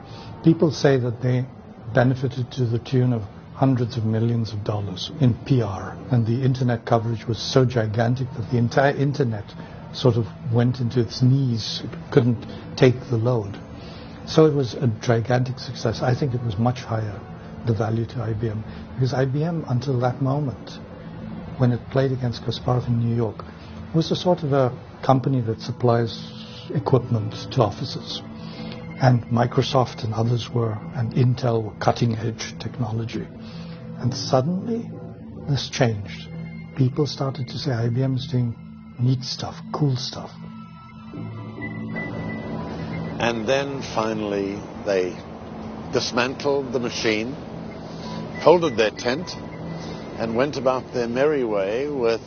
People say that they benefited to the tune of hundreds of millions of dollars in PR, and the internet coverage was so gigantic that the entire internet sort of went into its knees. It couldn't take the load. So it was a gigantic success. I think it was much higher, the value to IBM, because IBM, until that moment, when it played against Kasparov in New York, was a sort of a company that supplies equipment to offices. And Microsoft and others and Intel were cutting-edge technology. And suddenly, this changed. people started to say IBM is doing neat stuff, cool stuff. And then finally they dismantled the machine, folded their tent, and went about their merry way with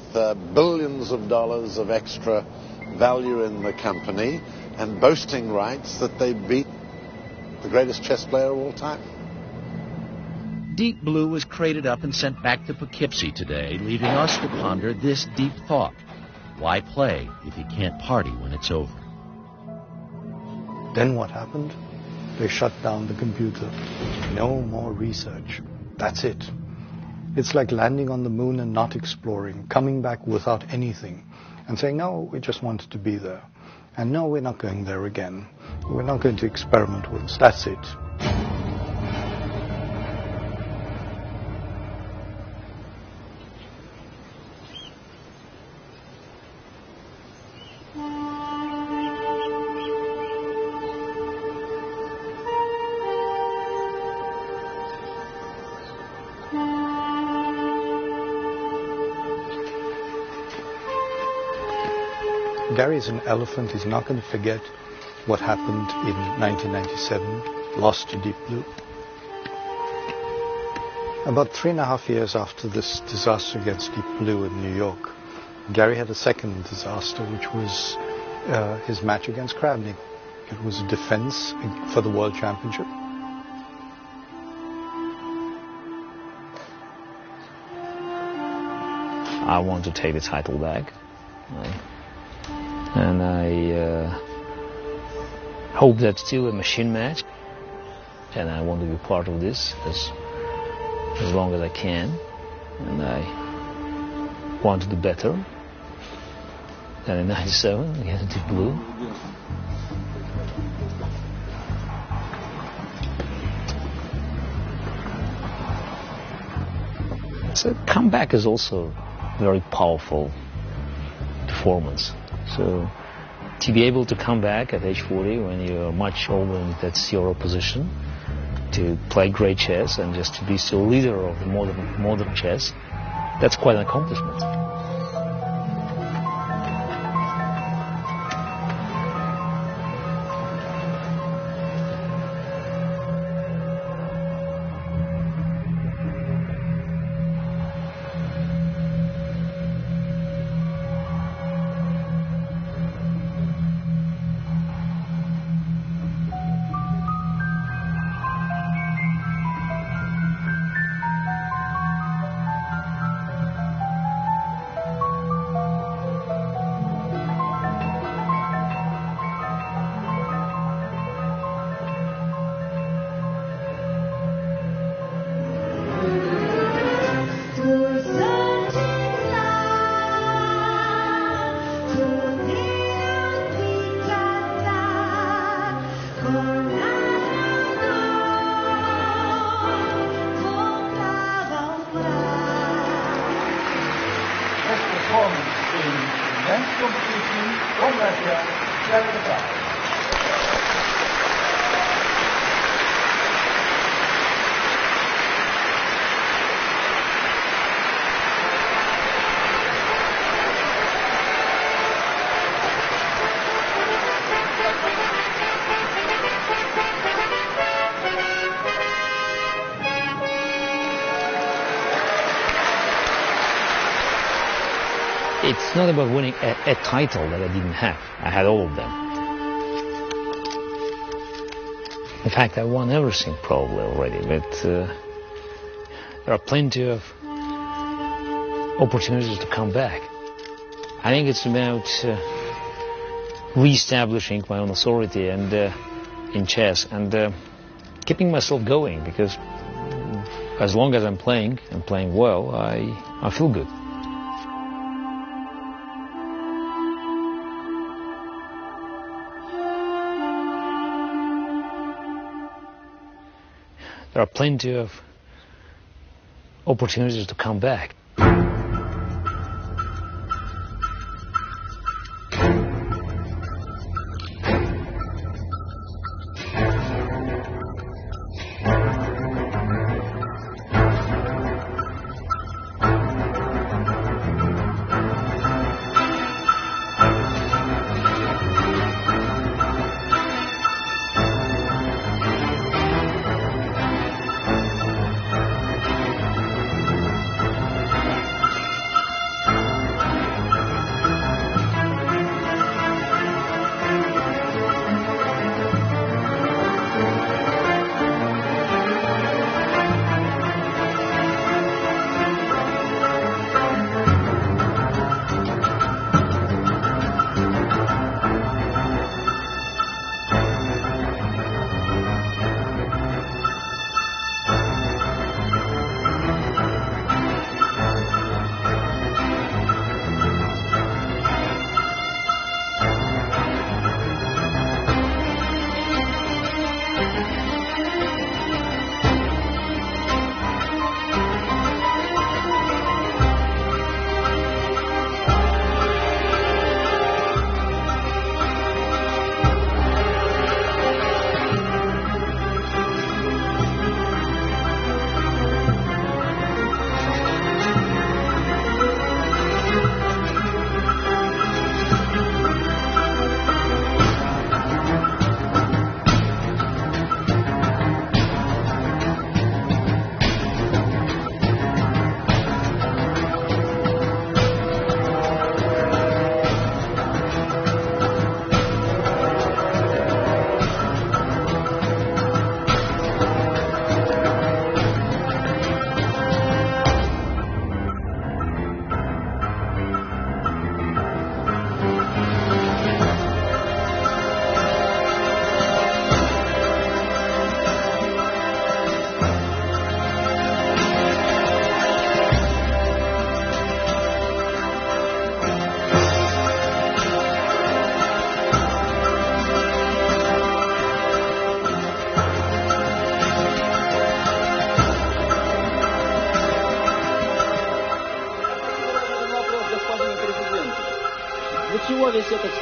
billions of dollars of extra value in the company and boasting rights that they beat the greatest chess player of all time. Deep Blue was crated up and sent back to Poughkeepsie today, leaving us to ponder this deep thought. Why play if you can't party when it's over? Then what happened? They shut down the computer. No more research. That's it. It's like landing on the moon and not exploring, coming back without anything, and saying, no, we just wanted to be there. And no, we're not going there again. We're not going to experiment with this. That's it. Gary's an elephant. He's not going to forget what happened in 1997, lost to Deep Blue. About 3.5 years after this disaster against Deep Blue in New York, Gary had a second disaster, which was his match against Kravnik. It was a defense for the World Championship. I want to take the title back. And I hope that's still a machine match, and I want to be part of this as long as I can, and I want to do better than in 97 against Deep Blue. So comeback is also very powerful performance. So to be able to come back at age 40 when you're much older and that's your opposition, to play great chess and just to be still leader of the modern chess, that's quite an accomplishment. It's not about winning a title that I didn't have. I had all of them. In fact, I won everything probably already, but there are plenty of opportunities to come back. I think it's about re-establishing my own authority and in chess and keeping myself going, because as long as I'm playing and playing well, I feel good. There are plenty of opportunities to come back.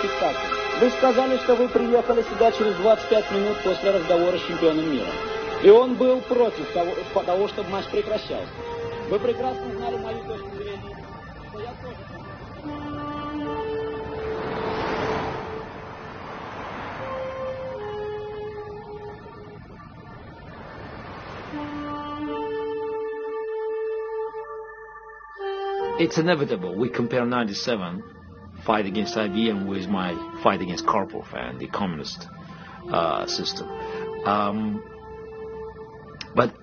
спектакль. Вы сказали, что вы приехали сюда через 25 минут после разговора с чемпионом мира. И он был против того, чтобы матч прекращался. Вы прекрасно знали мою точку зрения, что я тоже... It's inevitable. We compare 97 fight against IBM with my fight against Karpov and the communist system. But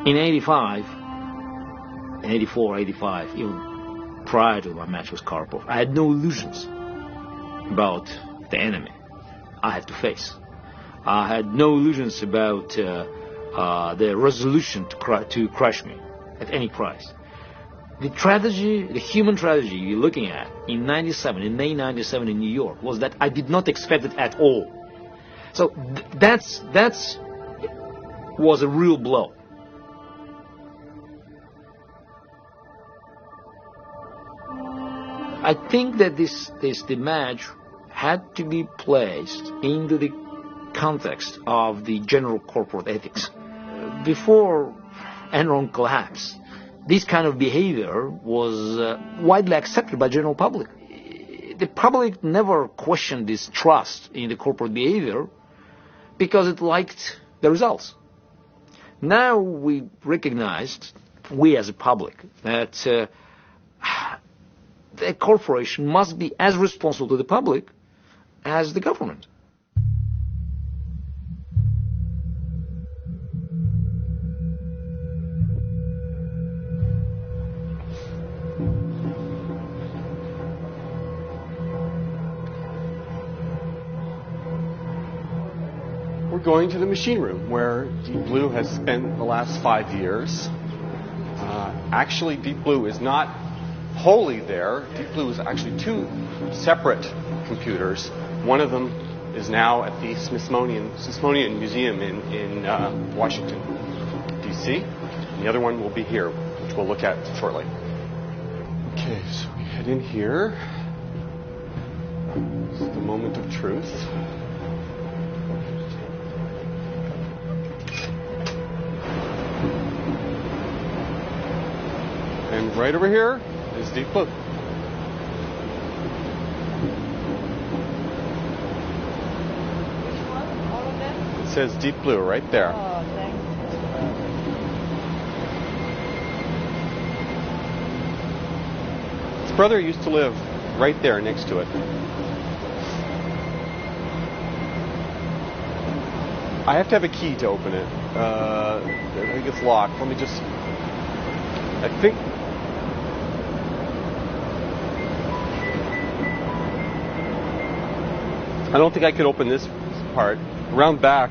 in 85, 84, 85, even prior to my match with Karpov, I had no illusions about the enemy I had to face. I had no illusions about the resolution to crush me at any price. The tragedy, the human tragedy you're looking at in 97, in May 97 in New York, was that I did not expect it at all. So that's was a real blow. I think that the match had to be placed into the context of the general corporate ethics. Before Enron collapsed, this kind of behavior was widely accepted by the general public. The public never questioned this trust in the corporate behavior because it liked the results. Now we recognized, we as a public, that the corporation must be as responsible to the public as the government. We're going to the machine room where Deep Blue has spent the last 5 years. Actually, Deep Blue is not wholly there. Deep Blue is actually two separate computers. One of them is now at the Smithsonian Museum in Washington, D.C. And the other one will be here, which we'll look at shortly. Okay, so we head in here. This is the moment of truth. And right over here is Deep Blue. It says Deep Blue right there. Oh, thanks. His brother used to live right there next to it. I have to have a key to open it. I think it's locked. Let me just... I think... I don't think I could open this part. Around back,